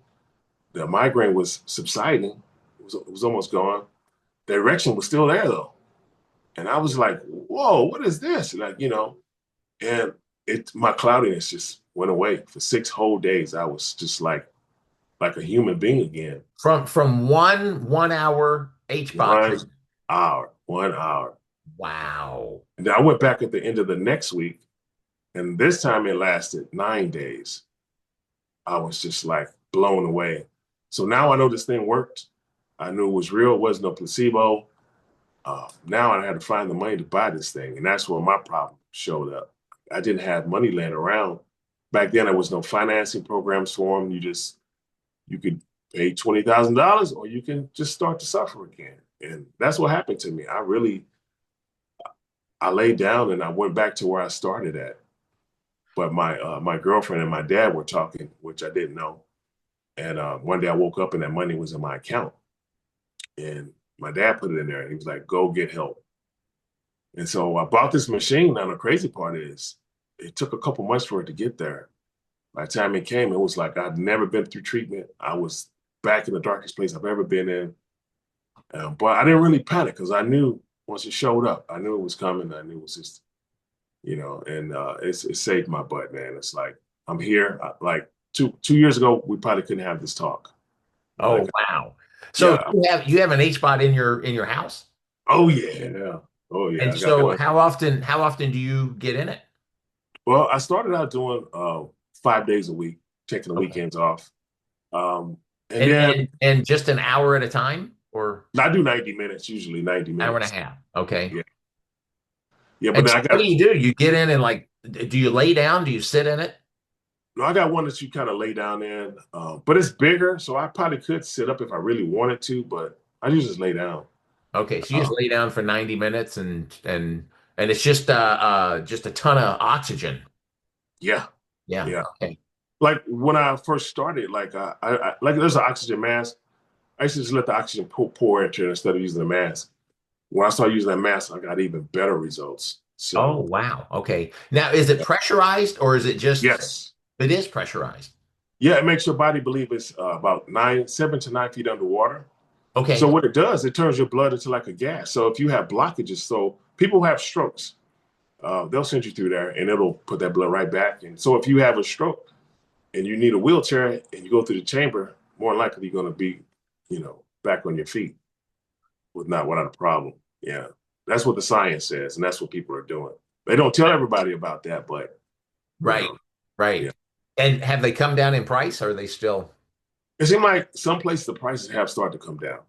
The migraine was subsiding. It was almost gone. The erection was still there though. And I was like, whoa, what is this? And my cloudiness just went away for 6 whole days. I was just like a human being again. From 1 hour HBOT One treatment. 1 hour. Wow. And then I went back at the end of the next week, and this time it lasted 9 days. I was just like blown away. So now I know this thing worked. I knew it was real. It wasn't no placebo. Now I had to find the money to buy this thing, and that's where my problem showed up. I didn't have money laying around. Back then, there was no financing programs for them. You could pay $20,000, or you can just start to suffer again. And that's what happened to me. I laid down and I went back to where I started at. But my girlfriend and my dad were talking, which I didn't know. And one day I woke up and that money was in my account. And my dad put it in there and he was like, go get help. And so I bought this machine. Now the crazy part is it took a couple months for it to get there. By the time it came, it was like I'd never been through treatment. I was back in the darkest place I've ever been in. But I didn't really panic because I knew once it showed up, I knew it was coming. I knew it was just, and it saved my butt, man. It's like I'm here. Like two years ago, we probably couldn't have this talk. Oh Like, wow. So yeah. you have an HBOT in your house? Oh yeah. Oh yeah. And I got so one. how often do you get in it? Well, I started out doing 5 days a week, taking the Okay. weekends off. Um, And then And just an hour at a time or I do 90 minutes, usually 90 hour and a minutes. half. Okay. Yeah. Yeah. But And then so I what got, do you do? You get in and like, do you lay down? Do you sit in it? no, I got one that you kind of lay down in, but it's bigger. So I probably could sit up if I really wanted to, but I usually just lay down. Okay, so you just Uh, lay down for 90 minutes and it's just a ton of oxygen. yeah. Yeah. Yeah. Okay. Like when I first started, like like there's an oxygen mask. I used to just let the oxygen pour into it instead of using the mask. When I started using that mask, I got even better results. Oh, So wow. Okay. Now, is it pressurized or is it just yes, it is pressurized? yeah, it makes your body believe it's about 7 to 9 feet underwater. So Okay. what it does, it turns your blood into like a gas. So if you have blockages, so people who have strokes, they'll send you through there and it'll put that blood right back. And so if you have a stroke and you need a wheelchair and you go through the chamber, more than likely you're going to be, back on your feet without a problem. Yeah, that's what the science says, and that's what people are doing. They don't tell everybody about that, but you Right. know, yeah. Right. And have they come down in price or are they still It seems like some places the prices have started to come down.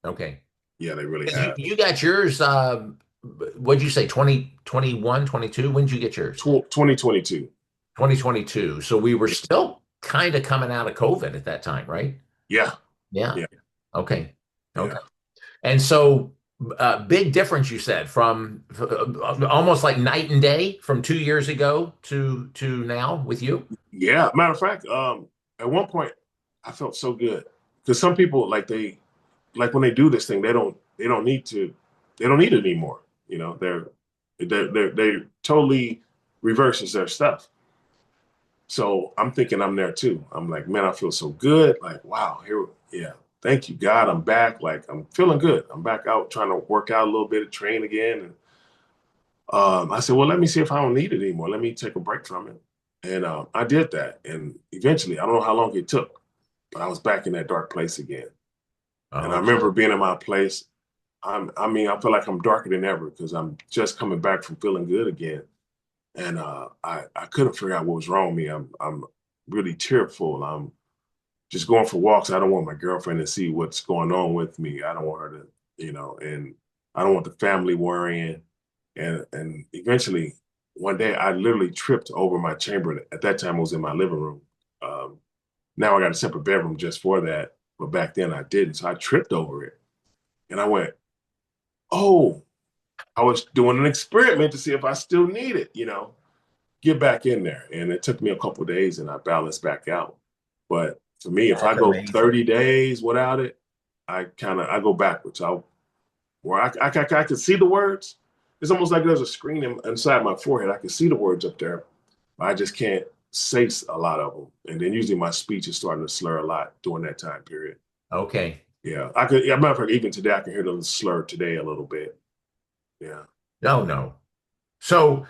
okay? Yeah, they really 'Cause have. you got yours what'd you say 2021, 22? When did you get yours? 2022. 2022. So we were Yeah, still kind of coming out of COVID at that time, right? yeah, Yeah. yeah, Okay. Okay. yeah. And so, big difference you said from almost like night and day from 2 years ago to now with you. Yeah. Matter of fact, at one point I felt so good because some people like when they do this thing, they don't need it anymore. They totally reverses their stuff. So I'm thinking I'm there too. I'm like, man, I feel so good. Like, wow, yeah. Thank you, God. I'm back. Like, I'm feeling good. I'm back out trying to work out a little bit, train again. And I said, well, let me see if I don't need it anymore. Let me take a break from it. And I did that. And eventually, I don't know how long it took, but I was back in that dark place again. And I Oh, remember being in my place. I feel like I'm darker than ever because I'm just coming back from feeling good again. And I couldn't figure out what was wrong with me. I'm really tearful. I'm just going for walks. I don't want my girlfriend to see what's going on with me. I don't want her to, and I don't want the family worrying. And eventually, one day, I literally tripped over my chamber. At that time, it was in my living room. Um, Now I got a separate bedroom just for that, but back then I didn't. So I tripped over it, and I went, "Oh, I was doing an experiment to see if I still need it." Get back in there. And it took me a couple of days and I balanced back out. But for me, if I that's go amazing. 30 days without it, I go backwards. I can see the words. It's almost like there's a screen inside my forehead. I can see the words up there. But I just can't say a lot of them. And then usually my speech is starting to slur a lot during that time period. Okay. Yeah. I could, yeah, matter of fact, even today, I can hear the slur today a little bit. Yeah. No, no. So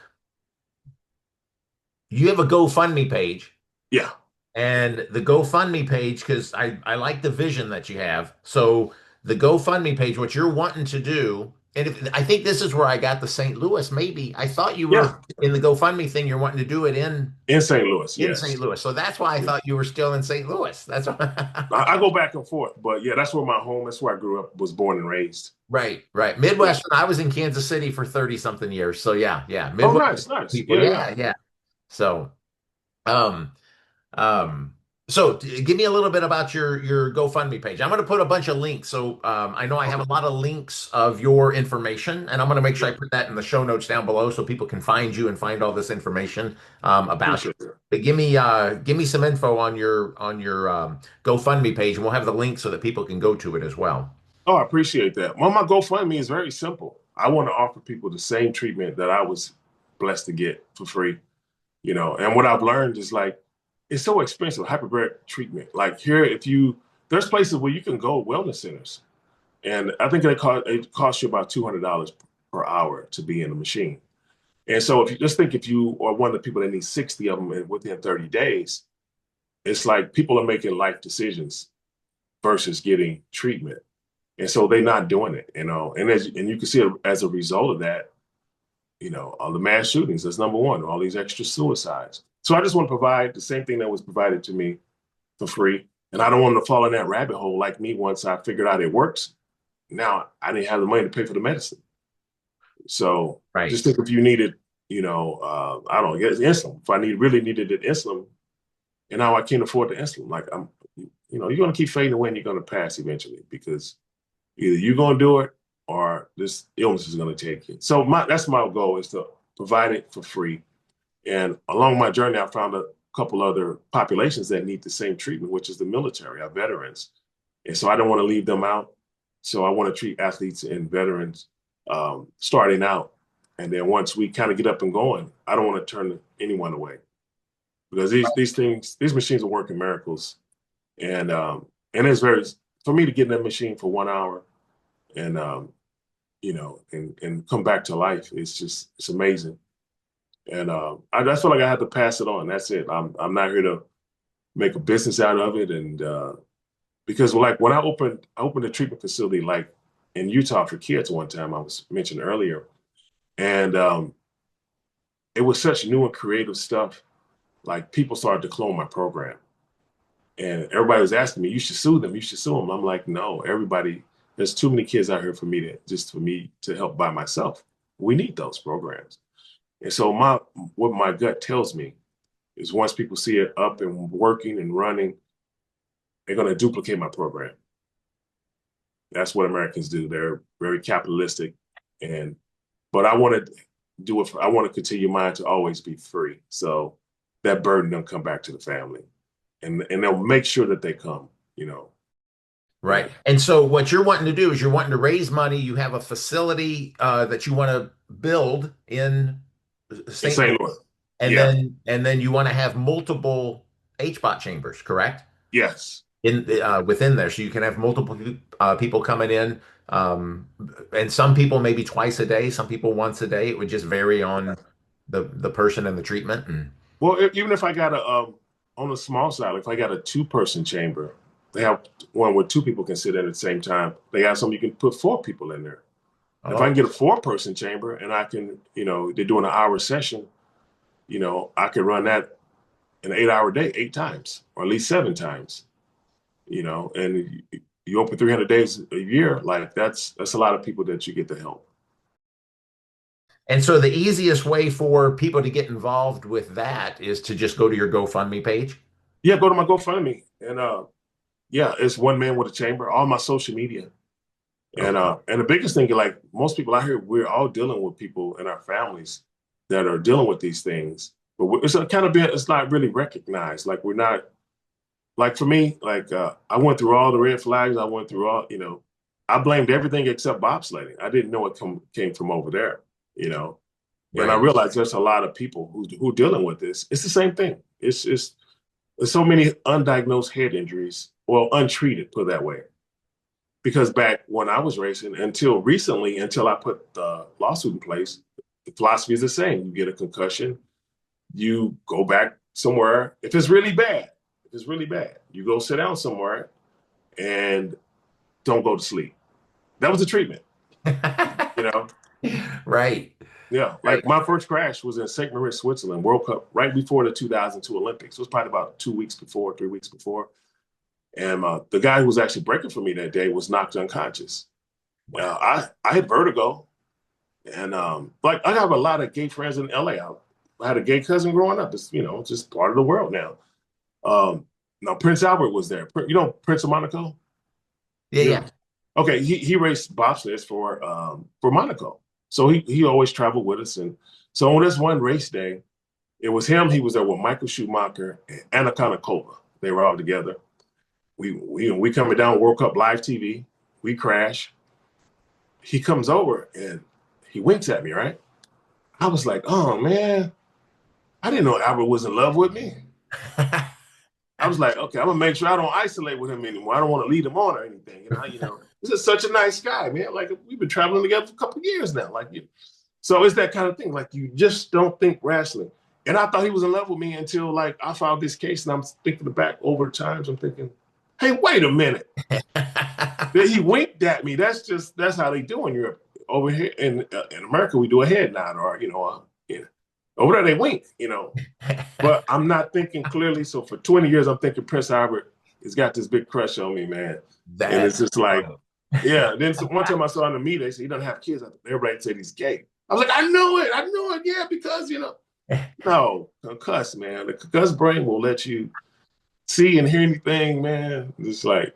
you have a GoFundMe page. Yeah. And the GoFundMe page, because I like the vision that you have. So the GoFundMe page, what you're wanting to do, and I think this is where I got the St. Louis. Maybe I thought you Yeah. were in the GoFundMe thing. You're wanting to do it In St. Louis. in Yes. St. Louis. So that's why I Yeah. thought you were still in St. Louis. That's I go back and forth, but yeah, that's where my home. That's where I grew up, was born and raised. right, right. Yeah. Midwestern. I was in Kansas City for 30 something years. So yeah, yeah. Oh, Midwestern nice, nice. people. Yeah, yeah. Yeah, yeah. So um Um, give me a little bit about your GoFundMe page. I'm going to put a bunch of links. So I know I have Okay. a lot of links of your information, and I'm going to make sure Yeah. I put that in the show notes down below so people can find you and find all this information about you. Appreciate that. But give me some info on your GoFundMe page, and we'll have the link so that people can go to it as well. Oh, I appreciate that. Well, my GoFundMe is very simple. I want to offer people the same treatment that I was blessed to get for free. And what I've learned is like it's so expensive, hyperbaric treatment. Like here, there's places where you can go, wellness centers, and I think it costs you about $200 per hour to be in the machine. And so if you are one of the people that need 60 of them within 30 days, it's like people are making life decisions versus getting treatment. And so they're not doing it, and you can see as a result of that, all the mass shootings, that's number one, all these extra suicides. So I just want to provide the same thing that was provided to me for free. And I don't want to fall in that rabbit hole like me once I figured out it works. Now I didn't have the money to pay for the medicine. So just Right. think if you needed, I don't know, get insulin. If I really needed an insulin, and now I can't afford the insulin, like you're going to keep fading away and you're going to pass eventually because either you're going to do it or this illness is going to take you. So that's my goal is to provide it for free. And along my journey, I found a couple other populations that need the same treatment, which is the military, our veterans. And so I don't want to leave them out. So I want to treat athletes and veterans starting out. And then once we kind of get up and going, I don't want to turn anyone away because these machines are working miracles. And it's very, for me to get in that machine for 1 hour and, and come back to life, it's amazing. And I just feel like I have to pass it on. That's it. I'm not here to make a business out of it. And because like when I opened a treatment facility like in Utah for kids one time, I was mentioned earlier, and it was such new and creative stuff. Like people started to clone my program, and everybody was asking me, "You should sue them. You should sue them." I'm like, "No, everybody. There's too many kids out here for me to help by myself. We need those programs." And so what my gut tells me is once people see it up and working and running, they're going to duplicate my program. That's what Americans do. They're very capitalistic, but I want to do it. I want to continue mine to always be free. So that burden don't come back to the family, and they'll make sure that they come. Right. Yeah. And so what you're wanting to do is you're wanting to raise money. You have a facility that you want to build in In St. St. Louis. Louis, and Yeah. then you want to have multiple HBOT chambers, correct? Yes. In within there, so you can have multiple people coming in, um, and some people maybe twice a day, some people once a day. It would just vary on the person and the treatment. And Well, even if I got on the small side, if I got a two-person chamber, they have one where two people can sit in at the same time. They have some you can put four people in there. If I oh, can get a four-person chamber and I can, they're doing an hour session, I could run that an 8-hour day 8 times or at least 7 times, and you open 300 days a year, like that's a lot of people that you get to help. and so the easiest way for people to get involved with that is to just go to your GoFundMe page. Yeah, go to my GoFundMe and yeah, it's one man with a chamber, all my social media. Okay. And the biggest thing, like most people out here, we're all dealing with people in our families that are dealing with these things. But it's a kind of bit, it's not really recognized. Like we're not, like for me, like I went through all the red flags. I went through all, I blamed everything except bobsledding. I didn't know it came from over there, you know. And I Right. realized there's a lot of people who dealing with this. It's the same thing. It's just there's so many undiagnosed head injuries, well, untreated, put it that way. Because back when I was racing, until recently, until I put the lawsuit in place, the philosophy is the same. You get a concussion, you go back somewhere. If it's really bad, you go sit down somewhere and don't go to sleep. That was the treatment, you know? Right. Yeah. Right. Like my first crash was in St. Moritz, Switzerland, World Cup, right before the 2002 Olympics. It was probably about 2 weeks before, 3 weeks before. And the guy who was actually breaking for me that day was knocked unconscious. Wow. I had vertigo, and like I have a lot of gay friends in LA. I had a gay cousin growing up. It's just part of the world now. Now Prince Albert was there. Prince of Monaco. Yeah, Yeah. yeah. Okay, he raced bobsleds for Monaco, so he always traveled with us. And so on this one race day, it was him. He was there with Michael Schumacher and Anna Kournikova. They were all together. We coming down World Cup live TV. We crash. He comes over and he winks at me, right? I was like, oh man, I didn't know Albert was in love with me. I was like, okay, I'm gonna make sure I don't isolate with him anymore. I don't want to lead him on or anything. This is such a nice guy, man. Like we've been traveling together for a couple of years now. So it's that kind of thing. Like you just don't think rationally. And I thought he was in love with me until like I filed this case, and I'm thinking back over times. I'm thinking, hey, wait a minute. He winked at me. That's how they do in Europe. Over here in America, we do a head nod or over there they wink. But I'm not thinking clearly. So for 20 years, I'm thinking Prince Albert. he's got this big crush on me, man. And it's That's just like, funny. yeah. Then one time I saw in the media, they said he doesn't have kids. Everybody said he's gay. I was like, I knew it. I knew it. Yeah, because no, concuss, man. The concussed brain will let you see and hear anything, man. It's like,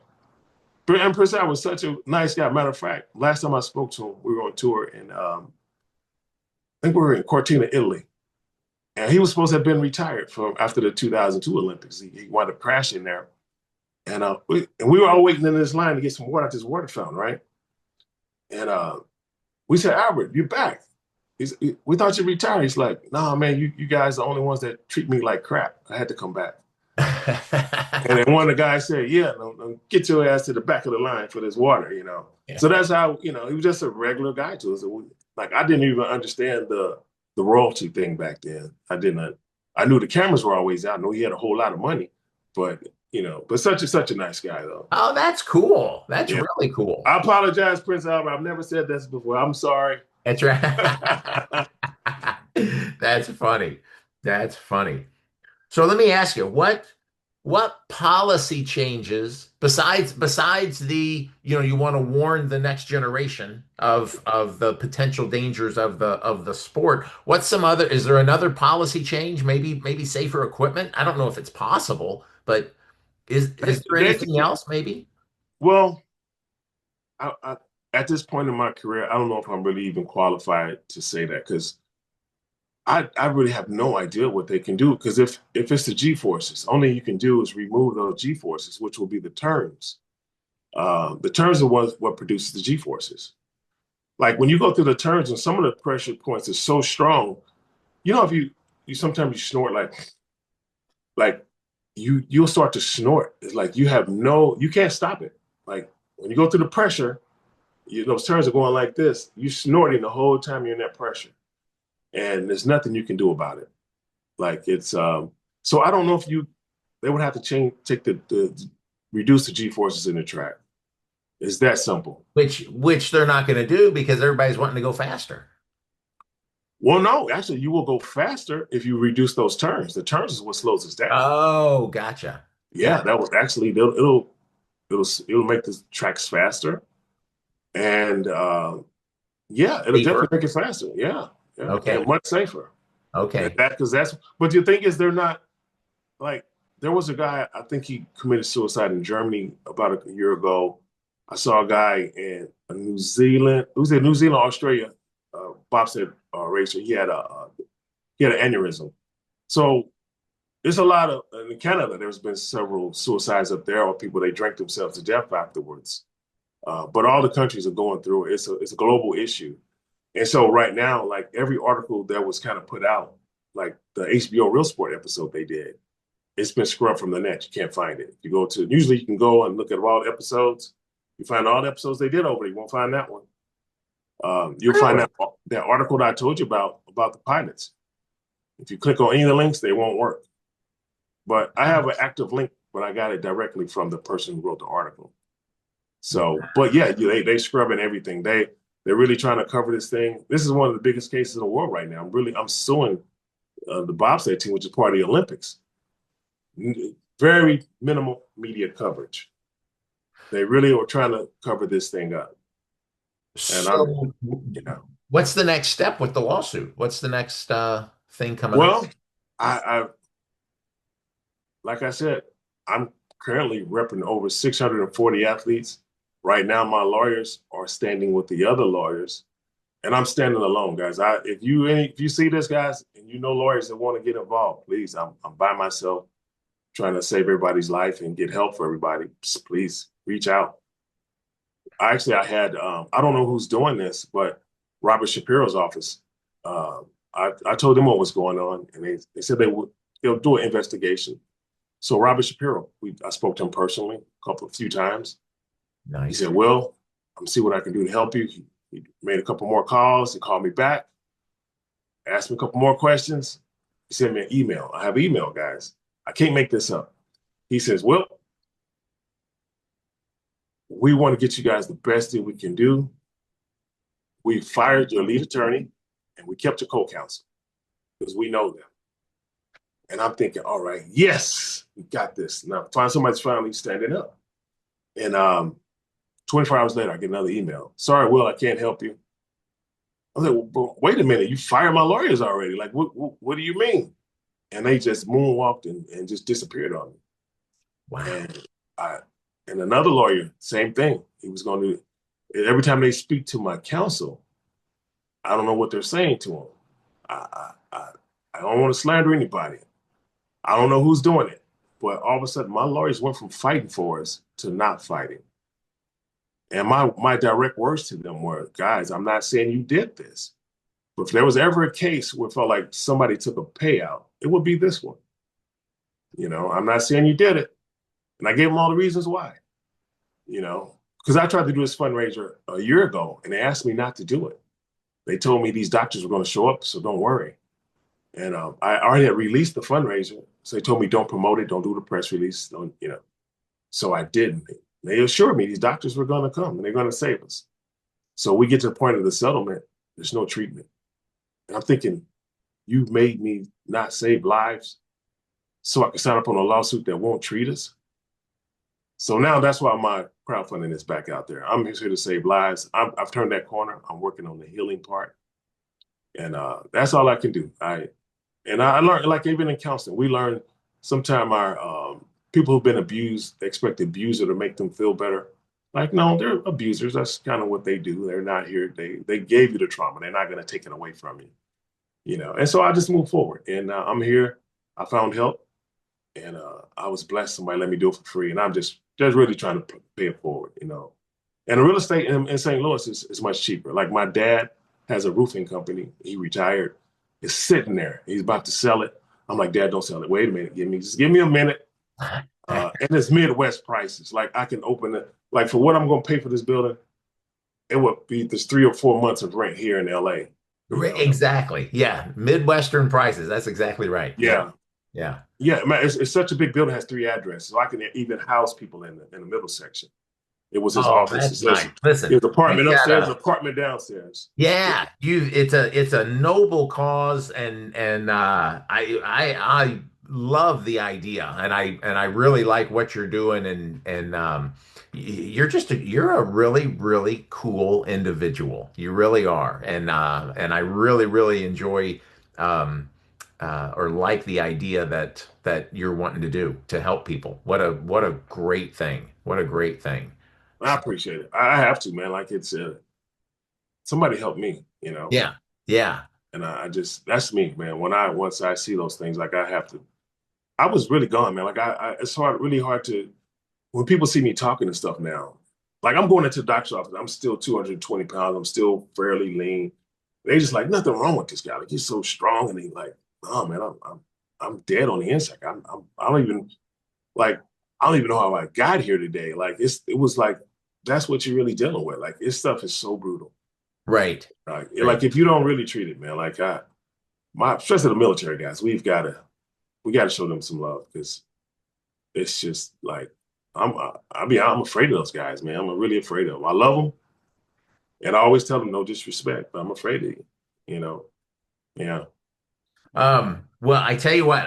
and Prasad was such a nice guy. Matter of fact, last time I spoke to him, we were on tour in, I think we were in Cortina, Italy. And he was supposed to have been retired from after the 2002 Olympics. He wound up crashing there. And we were all waiting in this line to get some water at this water fountain, right? And we said, Albert, you're back. We thought you retired. He's like, nah, man, you guys are the only ones that treat me like crap. I had to come back. And then one of the guys said, yeah, no, get your ass to the back of the line for this water. Yeah. So that's how, he was just a regular guy to us. Like, I didn't even understand the royalty thing back then. I didn't. I knew the cameras were always out. I knew he had a whole lot of money, but but such a nice guy though. Oh, that's cool. That's Yeah. really cool. I apologize, Prince Albert. I've never said this before. I'm sorry. That's right. That's funny. That's funny. So let me ask you, what policy changes besides the, you want to warn the next generation of the potential dangers of the sport. Is there another policy change? Maybe safer equipment? I don't know if it's possible, but is there anything else maybe? Well, at this point in my career, I don't know if I'm really even qualified to say that because I really have no idea what they can do. Because if it's the G forces, only you can do is remove those G forces, which will be the turns. The turns are what produces the G forces. Like when you go through the turns and some of the pressure points is so strong, if you sometimes you snort like you'll start to snort. It's like you can't stop it. Like when you go through the pressure, those turns are going like this. You snorting the whole time you're in that pressure, and there's nothing you can do about it. Like it's so I don't know if they would have to take the reduce the G forces in the track. It's that simple. Which they're not going to do because everybody's wanting to go faster. Well, no, actually, you will go faster if you reduce those turns. The turns is what slows us down. Oh, gotcha. Yeah, that was actually it'll make the tracks faster, and yeah, it'll Safer. definitely make it faster. Yeah, Okay. and much safer. Okay. And because but the thing is, they're not like there was a guy I think he committed suicide in Germany about a year ago. I saw a guy in New Zealand. It was in New Zealand, Australia. Bobsled racer. He had an aneurysm. So there's a lot of in Canada. There's been several suicides up there, or people they drank themselves to death afterwards. But all the countries are going through it. It's a global issue, and so right now, like every article that was kind of put out, like the HBO Real Sport episode they did, it's been scrubbed from the net. You can't find it. Usually you can go and look at all the episodes. You find all the episodes they did over there. You won't find that one. You'll find that article that I told you about the pilots. If you click on any of the links, they won't work. But I have an active link, but I got it directly from the person who wrote the article. So, but yeah, they scrubbing everything. They're really trying to cover this thing. This is one of the biggest cases in the world right now. I'm suing the bobsled team, which is part of the Olympics. Very minimal media coverage. They really are trying to cover this thing up. And what's the next step with the lawsuit? What's the next thing coming up? Well, I like I said, I'm currently repping over 640 athletes. Right now, my lawyers are standing with the other lawyers, and I'm standing alone, guys. If you see this, guys, and you know lawyers that want to get involved, please, I'm by myself trying to save everybody's life and get help for everybody. Just please reach out. I had I don't know who's doing this, but Robert Shapiro's office. I told them what was going on, and they said they'll do an investigation. So Robert Shapiro, I spoke to him personally a few times. Nice. He said, "Well, I'm see what I can do to help you." He made a couple more calls. He called me back, asked me a couple more questions. He sent me an email. I have email, guys. I can't make this up. He says, "Well, we want to get you guys the best deal we can do. We fired your lead attorney and we kept your co-counsel because we know them. And I'm thinking, all right, yes, we got this. Now, somebody's finally standing up. And 24 hours later, I get another email. Sorry, Will, I can't help you. I was like, well, wait a minute, you fired my lawyers already. Like, what do you mean? And they just moonwalked and just disappeared on me. Wow. And I and another lawyer, same thing. He was going to every time they speak to my counsel, I don't know what they're saying to him. I don't want to slander anybody. I don't know who's doing it, but all of a sudden, my lawyers went from fighting for us to not fighting. And my direct words to them were, guys, I'm not saying you did this, but if there was ever a case where it felt like somebody took a payout, it would be this one. I'm not saying you did it, and I gave them all the reasons why. Because I tried to do this fundraiser a year ago, and they asked me not to do it. They told me these doctors were going to show up, so don't worry. And I already had released the fundraiser, so they told me don't promote it, don't do the press release, don't. So I didn't. They assured me these doctors were going to come and they're going to save us. So we get to the point of the settlement. There's no treatment, and I'm thinking, you made me not save lives, so I can sign up on a lawsuit that won't treat us. So now that's why my crowdfunding is back out there. I'm here to save lives. I've turned that corner. I'm working on the healing part, and that's all I can do. I learned, like even in counseling, we learn sometimes our people who've been abused expect the abuser to make them feel better. Like, no, they're abusers. That's kind of what they do. They're not here. They gave you the trauma. They're not going to take it away from you. And so I just moved forward, and I'm here. I found help, and I was blessed. Somebody let me do it for free, and I'm just really trying to pay it forward. And the real estate in St. Louis is much cheaper. Like my dad has a roofing company. He retired. It's sitting there. He's about to sell it. I'm like, Dad, don't sell it. Wait a minute. Just give me a minute. And it's Midwest prices. Like I can open it. Like for what I'm going to pay for this building, it would be this 3 or 4 months of rent here in LA. Exactly. Yeah. Midwestern prices. That's exactly right. Yeah. Yeah. Yeah. Yeah, man, it's such a big building, it has 3 addresses. So I can even house people in the middle section. It was his Oh, office. that's nice. Listen, His you apartment upstairs, gotta, apartment downstairs. yeah, it's a noble cause and I love the idea and I really like what you're doing and you're a really, really cool individual. You really are. And I really, really enjoy um or like the idea that you're wanting to do to help people. What a great thing. What a great thing. I So appreciate it. I have to, man. Like it's somebody help me. yeah, yeah. And I just that's me, man. Once I see those things, like I have to. I was really gone, man. Like it's really hard to when people see me talking and stuff now. Like I'm going into the doctor's office, I'm still 220 pounds. I'm still fairly lean. They just like nothing wrong with this guy. Like he's so strong, and he like, oh man, I'm dead on the inside. I don't even like I don't even know how I got here today. Like it was like that's what you're really dealing with. Like this stuff is so brutal. Right. Like if you don't really treat it, man, like especially the military guys, we gotta show them some love because it's just like I'm afraid of those guys, man. I'm really afraid of them. I love them, and I always tell them no disrespect, but I'm afraid of you. Yeah. Well, I tell you what,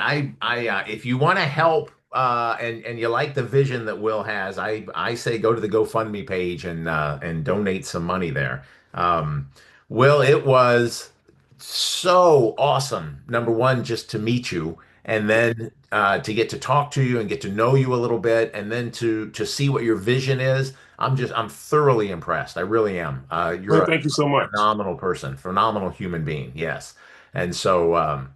if you want to help, and you like the vision that Will has, I say go to the GoFundMe page and donate some money there. Um, Will, it was so awesome. Number one, just to meet you, and then to get to talk to you and get to know you a little bit, and then to see what your vision is. I'm thoroughly impressed. I really am. You're Man, a thank you so much. phenomenal person, phenomenal human being. Yes. And so,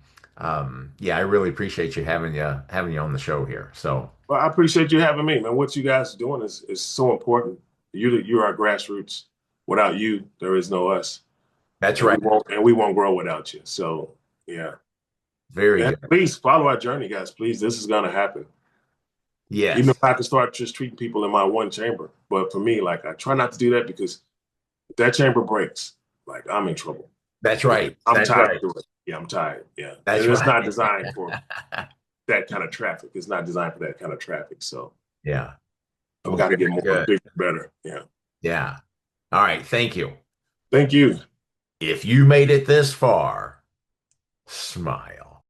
yeah, I really appreciate you having you on the show here. So Well, I appreciate you having me, man. What you guys are doing is so important. You're our grassroots. Without you, there is no us, that's and we right. won't grow without you. So yeah, Very and good. please follow our journey, guys. Please, this is gonna happen. Even if Yes, I can start just treating people in my one chamber, but for me, like I try not to do that because if that chamber breaks, like I'm in trouble. that's And right. I'm That's tired right. of doing it. Yeah, I'm tired. Yeah, That's and it's right. not designed for that kind of traffic. It's not designed for that kind of traffic. So Yeah. I've Well, got to get very more good. bigger, better. Yeah. Yeah. All right. Thank you. Thank you. If you made it this far, smile.